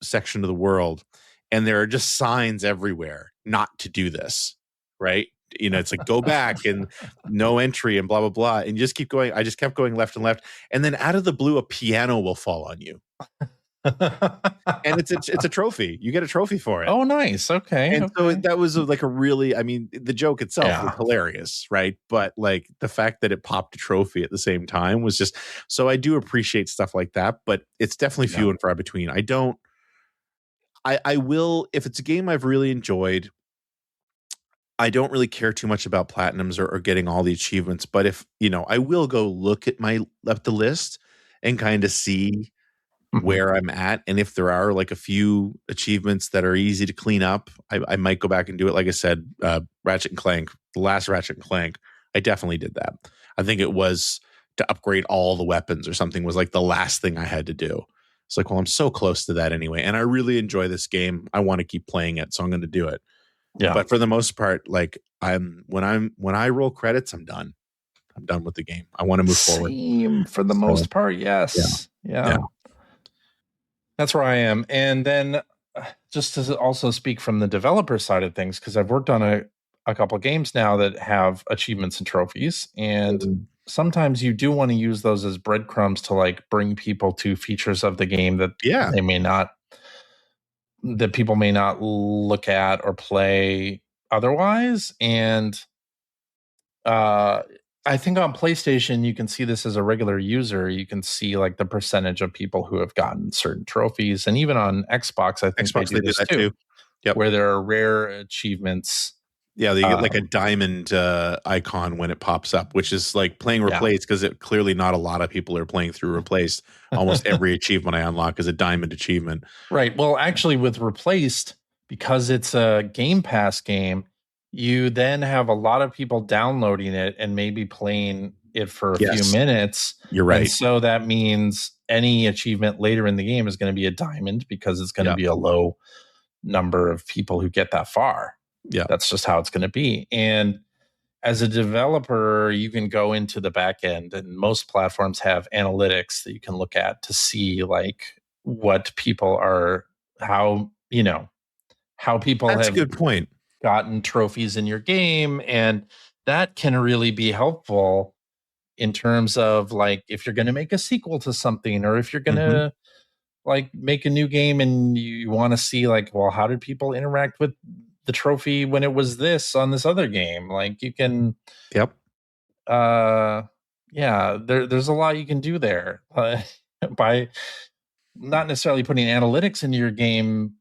section of the world, and there are just signs everywhere not to do this, right? You know, it's like go back and no entry and blah blah blah, and you just keep going. I just kept going left and left, and then out of the blue, a piano will fall on you. And it's a trophy. You get a trophy for it.
Oh, nice. Okay.
And so that was like a really, I mean, the joke itself was hilarious, right? But like the fact that it popped a trophy at the same time was just, so I do appreciate stuff like that, but it's definitely few and far between. I will, if it's a game I've really enjoyed, I don't really care too much about platinums or getting all the achievements, but if, I will go look at the list and kind of see where I'm at. And if there are like a few achievements that are easy to clean up, I might go back and do it. Like I said, Ratchet and Clank, the last Ratchet and Clank, I definitely did that. I think it was to upgrade all the weapons or something was like the last thing I had to do. It's like, well, I'm so close to that anyway. And I really enjoy this game. I want to keep playing it. So I'm going to do it. Yeah. But for the most part, like when I roll credits, I'm done. I'm done with the game. I want to move forward.
For the most part, yes. Yeah. That's where I am. And then just to also speak from the developer side of things, because I've worked on a couple of games now that have achievements and trophies. And sometimes you do want to use those as breadcrumbs to like bring people to features of the game that that people may not look at or play otherwise. And I think on PlayStation, you can see this as a regular user. You can see like the percentage of people who have gotten certain trophies. And even on Xbox, I think they do this too. Yep. Where there are rare achievements.
Yeah, they get like a diamond icon when it pops up, which is like playing Replaced, because it clearly not a lot of people are playing through Replaced. Almost every achievement I unlock is a diamond achievement.
Right. Well, actually with Replaced, because it's a Game Pass game, you then have a lot of people downloading it and maybe playing it for a few minutes.
You're right.
And so that means any achievement later in the game is going to be a diamond because it's going to be a low number of people who get that far.
Yeah.
That's just how it's going to be. And as a developer, you can go into the back end, and most platforms have analytics that you can look at to see like what people are, how people
That's
have
a good point.
Gotten trophies in your game, and that can really be helpful in terms of like if you're going to make a sequel to something, or if you're going to like make a new game and you want to see like, well, how did people interact with the trophy when it was this on this other game? Like you can there's a lot you can do there by not necessarily putting analytics into your game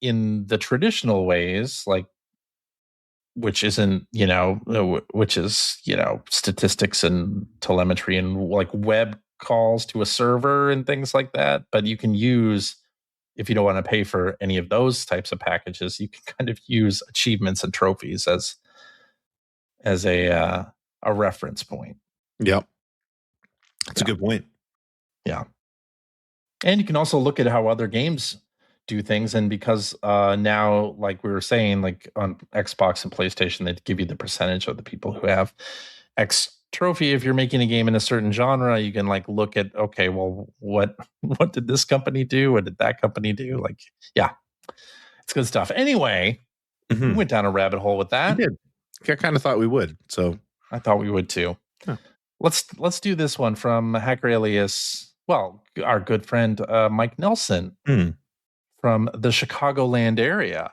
in the traditional ways, like which isn't, which is, statistics and telemetry and like web calls to a server and things like that. But you can use, if you don't want to pay for any of those types of packages, you can kind of use achievements and trophies as a reference point.
Yep. That's a good point.
Yeah. And you can also look at how other games do things, and because now, like we were saying, like on Xbox and PlayStation, they give you the percentage of the people who have X trophy. If you're making a game in a certain genre, you can like look at, okay, well, what did this company do? What did that company do? Like, yeah, it's good stuff. Anyway, we went down a rabbit hole with that.
We did. I kind of thought we would. So
I thought we would too.
Huh.
Let's do this one from Hacker Alias. Well, our good friend Mike Nelson from the Chicagoland area,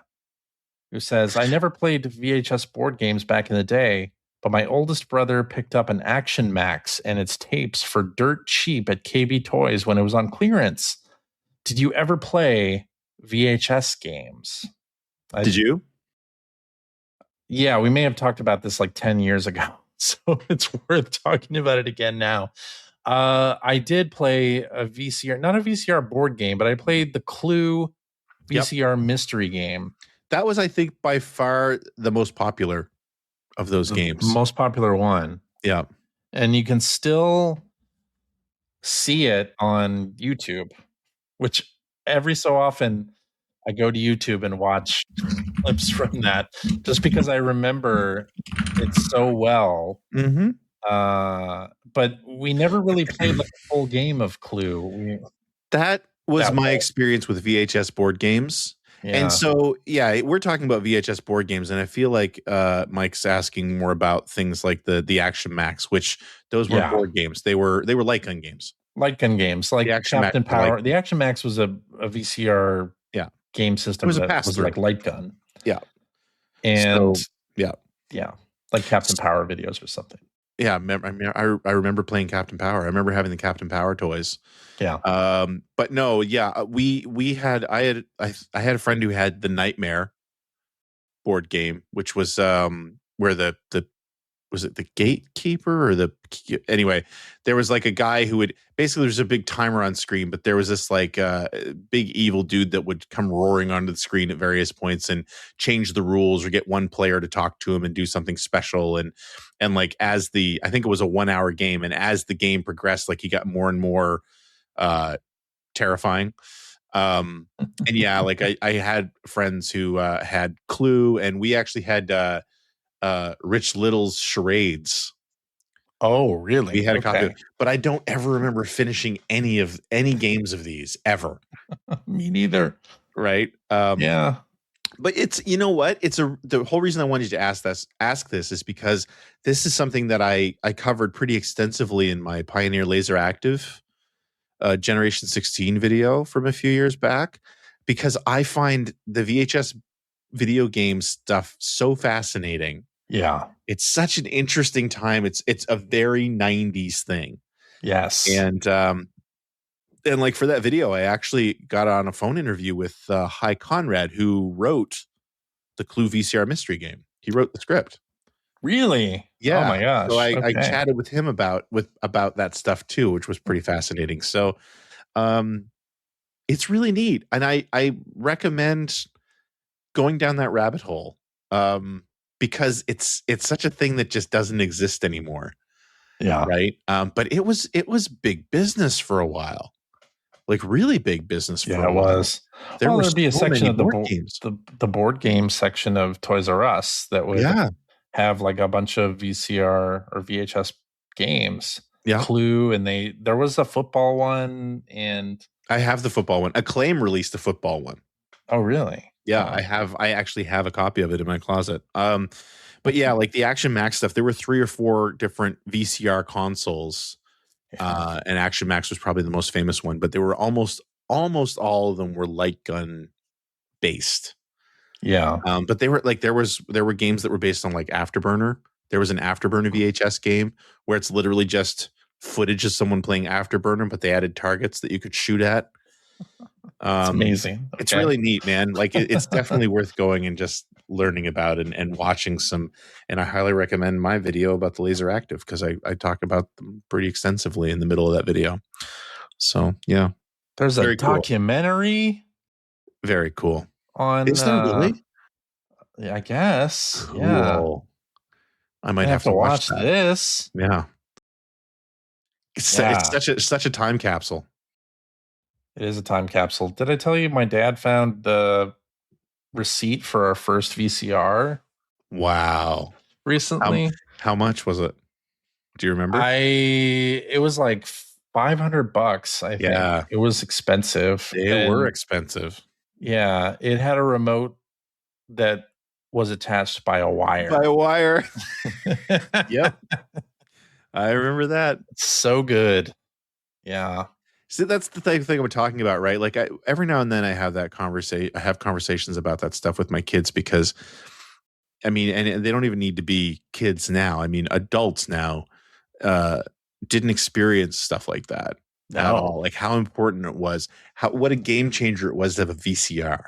who says, I never played VHS board games back in the day, but my oldest brother picked up an Action Max and its tapes for dirt cheap at KB Toys when it was on clearance. Did you ever play VHS games?
Did you?
Yeah, we may have talked about this like 10 years ago, so it's worth talking about it again now. I did play a VCR, not a VCR board game, but I played the Clue VCR mystery game.
That was, I think, by far the most popular of those games.
Most popular one.
Yeah.
And you can still see it on YouTube, which every so often I go to YouTube and watch clips from that just because I remember it so well. But we never really played like a full game of Clue.
That was my experience with VHS board games. Yeah. And so, yeah, we're talking about VHS board games, and I feel like Mike's asking more about things like the Action Max, which those were board games. They were light gun games.
Light gun games, like Captain Power. The Action Max was a VCR game system.
It was
that was like light gun.
Yeah.
And
so,
yeah, like Captain Power videos or something.
Yeah, I remember playing Captain Power. I remember having the Captain Power toys.
Yeah.
But no, yeah, I had a friend who had the Nightmare board game, which was where the was it the gatekeeper or anyway, there was like a guy who would basically, there's a big timer on screen, but there was this like big evil dude that would come roaring onto the screen at various points and change the rules or get one player to talk to him and do something special. And like I think it was a 1 hour game, and as the game progressed, like he got more and more terrifying. And yeah, like I had friends who had Clue, and we actually had Rich Little's Charades.
Oh, really?
We had a copy of it, but I don't ever remember finishing any games of these ever.
Me neither.
Right?
Yeah.
But it's, you know what? The whole reason I wanted to ask this is because this is something that I covered pretty extensively in my Pioneer Laser Active Generation 16 video from a few years back, because I find the VHS video game stuff so fascinating.
Yeah.
It's such an interesting time. It's a very 90s thing.
Yes.
And like for that video, I actually got on a phone interview with Hi Conrad, who wrote the Clue VCR mystery game. He wrote the script.
Really?
Yeah.
Oh my gosh.
So I chatted with him about that stuff too, which was pretty fascinating. So it's really neat. And I recommend going down that rabbit hole because it's such a thing that just doesn't exist anymore.
Yeah.
Right. But it was big business for a while. Like really big business for a while.
It was. There'd be a section of the board game section of Toys R Us that would have like a bunch of VCR or VHS games.
Yeah.
Clue, and there was a football one, and
I have the football one. Acclaim released the football one.
Oh, really?
Yeah, I actually have a copy of it in my closet. But yeah, like the Action Max stuff, there were 3 or 4 different VCR consoles. And Action Max was probably the most famous one, but they were almost all of them were light gun based.
Yeah.
But they were like there were games that were based on like Afterburner. There was an Afterburner VHS game where it's literally just footage of someone playing Afterburner, but they added targets that you could shoot at.
It's amazing.
It's really neat, man. Like it's definitely worth going and just learning about and watching some. And I highly recommend my video about the Laser Active because I talk about them pretty extensively in the middle of that video. So yeah,
there's a documentary.
Very cool.
On
is there really?
Yeah, I guess.
Cool.
Yeah.
I might have to watch
this.
Yeah. It's such a time capsule.
It is a time capsule. Did I tell you my dad found the receipt for our first VCR?
Wow.
Recently.
How much was it? Do you remember?
It was like $500, I think.
Yeah.
It was expensive.
They were expensive.
Yeah, it had a remote that was attached by a wire.
Yep. I remember that.
So good. Yeah.
See, that's the thing I'm talking about, right? Like every now and then I have that conversation. I have conversations about that stuff with my kids because, I mean, and they don't even need to be kids now. I mean, adults now didn't experience stuff like that at all. Like how important it was, what a game changer it was to have a VCR.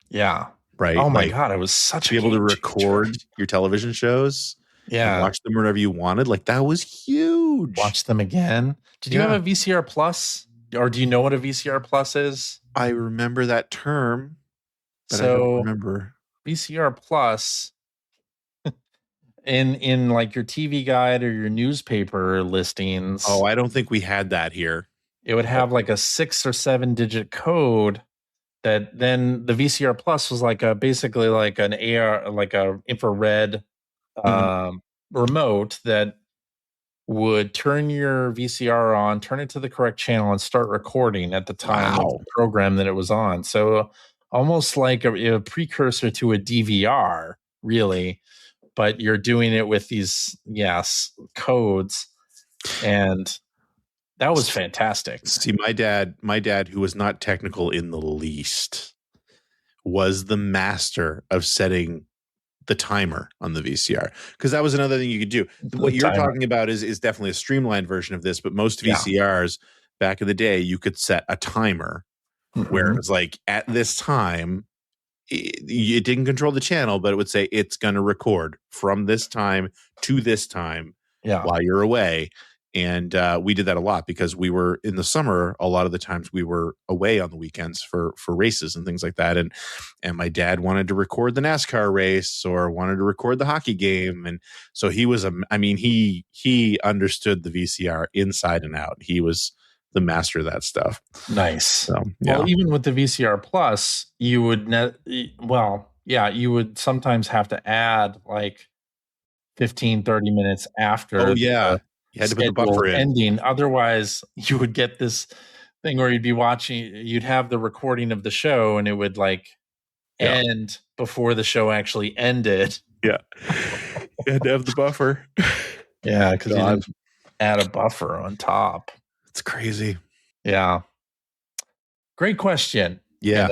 Yeah.
Right.
Oh my God, it was such
to be able to record your television shows.
Yeah.
And watch them whenever you wanted. Like that was huge.
Watch them again. Did you have a VCR Plus? Or do you know what a VCR Plus is?
I remember that term, but I don't remember.
VCR Plus in like your TV guide or your newspaper listings.
Oh, I don't think we had that here.
It would have like a 6 or 7 digit code that then the VCR Plus was like basically like an AR, like a infrared remote that would turn your VCR on, turn it to the correct channel, and start recording at the time of the program that it was on. So almost like a precursor to a DVR, really, but you're doing it with these codes, and that was fantastic.
See, my dad, who was not technical in the least, was the master of setting the timer on the VCR, because that was another thing you could do. What you're talking about is definitely a streamlined version of this, but most VCRs back in the day, you could set a timer where it was like at this time, it didn't control the channel, but it would say it's going to record from this time to this time while you're away. And we did that a lot because we were in the summer. A lot of the times we were away on the weekends for races and things like that. And my dad wanted to record the NASCAR race or wanted to record the hockey game. And so he was, he understood the VCR inside and out. He was the master of that stuff.
Nice.
So,
well, even with the VCR Plus, you would you would sometimes have to add like 15, 30 minutes after.
Oh, yeah. You had to put the buffer in.
Ending. Otherwise, you would get this thing where you'd be watching, you'd have the recording of the show and it would like end before the show actually ended.
Yeah. You had to have the buffer.
Yeah, because you didn't add a buffer on top.
It's crazy.
Yeah. Great question.
Yeah.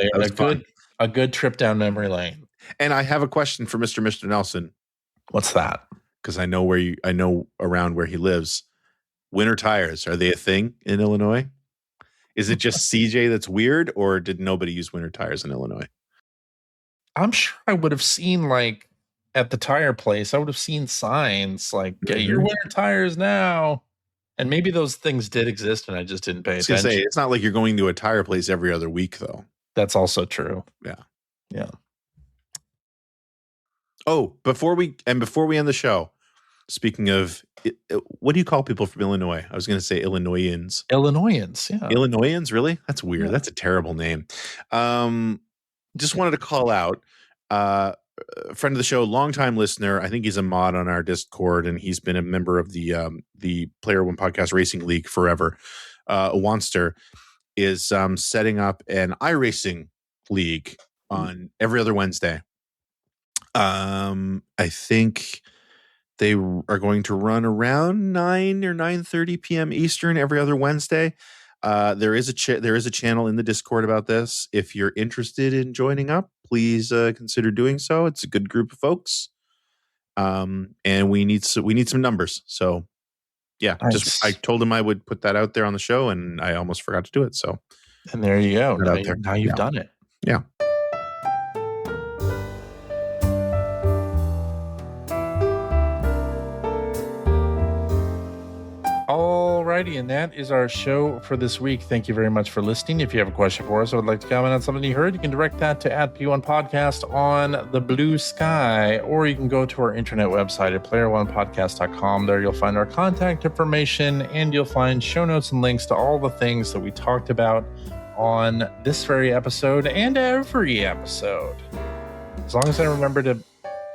A good trip down memory lane.
And I have a question for Mr. Nelson.
What's that?
Because I know around where he lives. Winter tires, are they a thing in Illinois? Is it just CJ that's weird, or did nobody use winter tires in Illinois?
I'm sure I would have seen, like, at the tire place, I would have seen signs like, get your winter tires now. And maybe those things did exist and I just didn't pay attention.
It's not like you're going to a tire place every other week, though.
That's also true.
Yeah. Oh, before we end the show, speaking of, what do you call people from Illinois? I was going to say Illinoisans.
Illinoisans, yeah.
Illinoisans, really? That's weird. Yeah. That's a terrible name. Just wanted to call out a friend of the show, longtime listener. I think he's a mod on our Discord, and he's been a member of the Player One Podcast Racing League forever. Wanster is setting up an iRacing league on every other Wednesday. I think they are going to run around 9 or 9:30 p.m. Eastern every other Wednesday. There is a channel in the Discord about this. If you're interested in joining up, please consider doing so. It's a good group of folks, and we need some numbers. So, yeah, nice. I told him I would put that out there on the show, and I almost forgot to do it. So,
and there you go. Now you've done it.
Yeah.
Alrighty, and that is our show for this week. Thank you very much for listening. If you have a question for us or would like to comment on something you heard, you can direct that to @P1Podcast on the Blue Sky, or you can go to our internet website at player1podcast.com. There you'll find our contact information, and you'll find show notes and links to all the things that we talked about on this very episode and every episode. As long as I remember to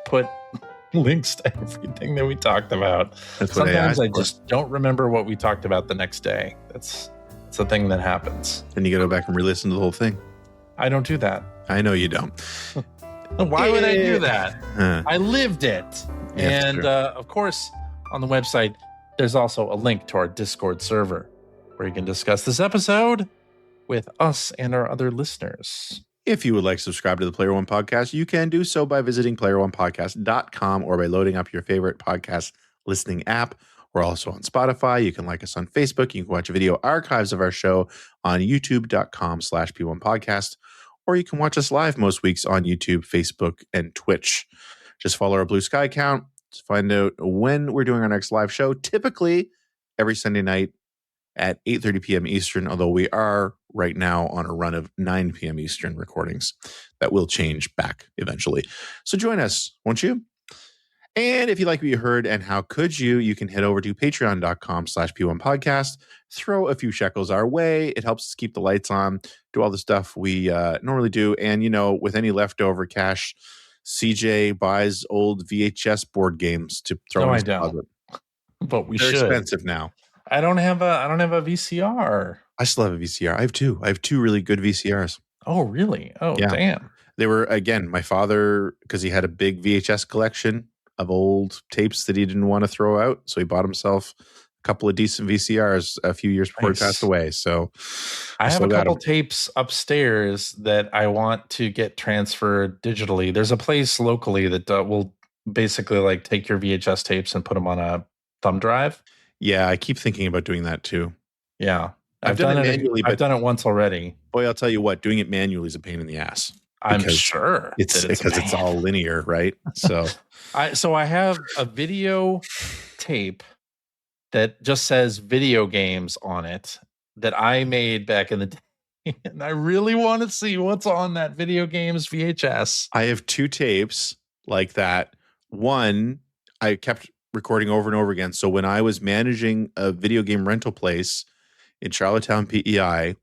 put links to everything that we talked about. Sometimes I just don't remember what we talked about the next day. It's a thing that happens.
Then you got to go back and re-listen to the whole thing.
I don't do that.
I know you don't.
Why would I do that? I lived it.
Yeah,
and of course, on the website, there's also a link to our Discord server where you can discuss this episode with us and our other listeners.
If you would like to subscribe to the Player One Podcast, you can do so by visiting playeronepodcast.com or by loading up your favorite podcast listening app. We're also on Spotify. You can like us on Facebook. You can watch video archives of our show on youtube.com/P1 Podcast, or you can watch us live most weeks on YouTube, Facebook, and Twitch. Just follow our Blue Sky account to find out when we're doing our next live show, typically every Sunday night at 8:30 p.m. Eastern, although we are right now on a run of 9 p.m. Eastern recordings. That will change back eventually. So join us, won't you? And if you like what you heard and how could you, you can head over to patreon.com/P1 Podcast, throw a few shekels our way. It helps us keep the lights on, do all the stuff we normally do. And, you know, with any leftover cash, CJ buys old VHS board games to throw in his closet.
But
They're expensive now.
I don't have a VCR.
I still have a VCR. I have two. I have two really good VCRs.
Oh, really? Oh, yeah. Damn.
They were, again, my father, because he had a big VHS collection of old tapes that he didn't want to throw out. So he bought himself a couple of decent VCRs a few years before he passed away. So
I have a couple tapes upstairs that I want to get transferred digitally. There's a place locally that will basically like take your VHS tapes and put them on a thumb drive.
Yeah, I keep thinking about doing that too.
Yeah. I've done it manually. I've done it once already.
Boy, I'll tell you what, doing it manually is a pain in the ass.
I'm sure.
It's because it's all linear, right? So
I have a video tape that just says video games on it that I made back in the day. And I really want to see what's on that video games VHS.
I have two tapes like that. One, I kept recording over and over again. So when I was managing a video game rental place in Charlottetown, PEI,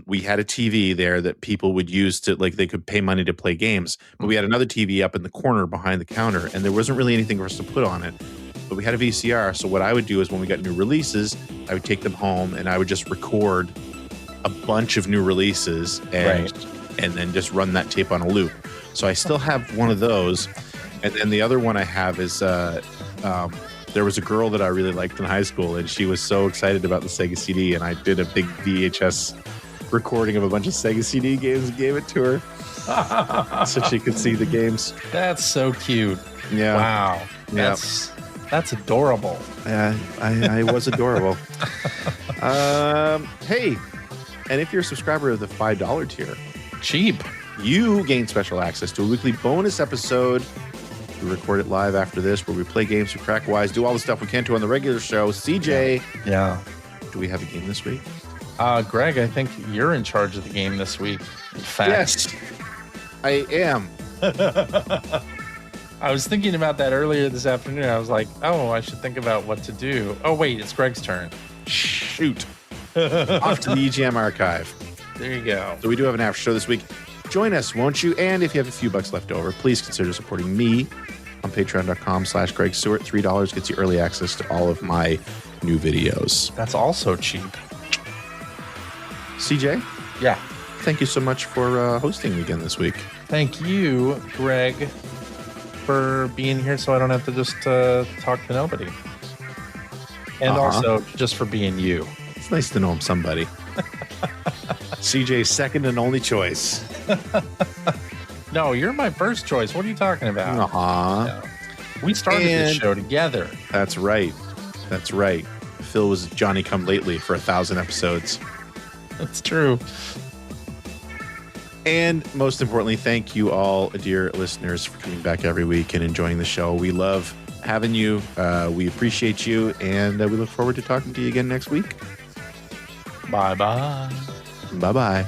we had a TV there that people would use to, like, they could pay money to play games. But we had another TV up in the corner behind the counter, and there wasn't really anything for us to put on it. But we had a VCR. So what I would do is when we got new releases, I would take them home and I would just record a bunch of new releases and then just run that tape on a loop. So I still have one of those. And then the other one I have is there was a girl that I really liked in high school, and she was so excited about the Sega CD, and I did a big VHS recording of a bunch of Sega CD games and gave it to her so she could see the games.
That's so cute.
Yeah.
Wow.
Yeah.
That's adorable.
Yeah, I was adorable. Hey, and if you're a subscriber of the $5 tier,
cheap,
you gain special access to a weekly bonus episode. We record it live after this, where we play games, we crack wise, do all the stuff we can't do on the regular show. CJ,
yeah.
Do we have a game this week?
Greg, I think you're in charge of the game this week. In fact,
yes, I am.
I was thinking about that earlier this afternoon. I was like, oh, I should think about what to do. Oh, wait, it's Greg's turn.
Shoot. Off to the EGM archive.
There you go.
So we do have an after show this week. Join us, won't you? And if you have a few bucks left over, please consider supporting me on patreon.com/Greg Stewart. $3 gets you early access to all of my new videos.
That's also cheap.
CJ?
Yeah.
Thank you so much for hosting again this week.
Thank you, Greg, for being here so I don't have to just talk to nobody. And also just for being you.
It's nice to know I'm somebody. CJ's second and only choice.
No, you're my first choice. What are you talking about?
No.
We started this show together.
That's right. That's right. Phil was Johnny Come Lately for 1,000 episodes.
That's true.
And most importantly, thank you all, dear listeners, for coming back every week and enjoying the show. We love having you. We appreciate you. And we look forward to talking to you again next week.
Bye-bye.
Bye-bye.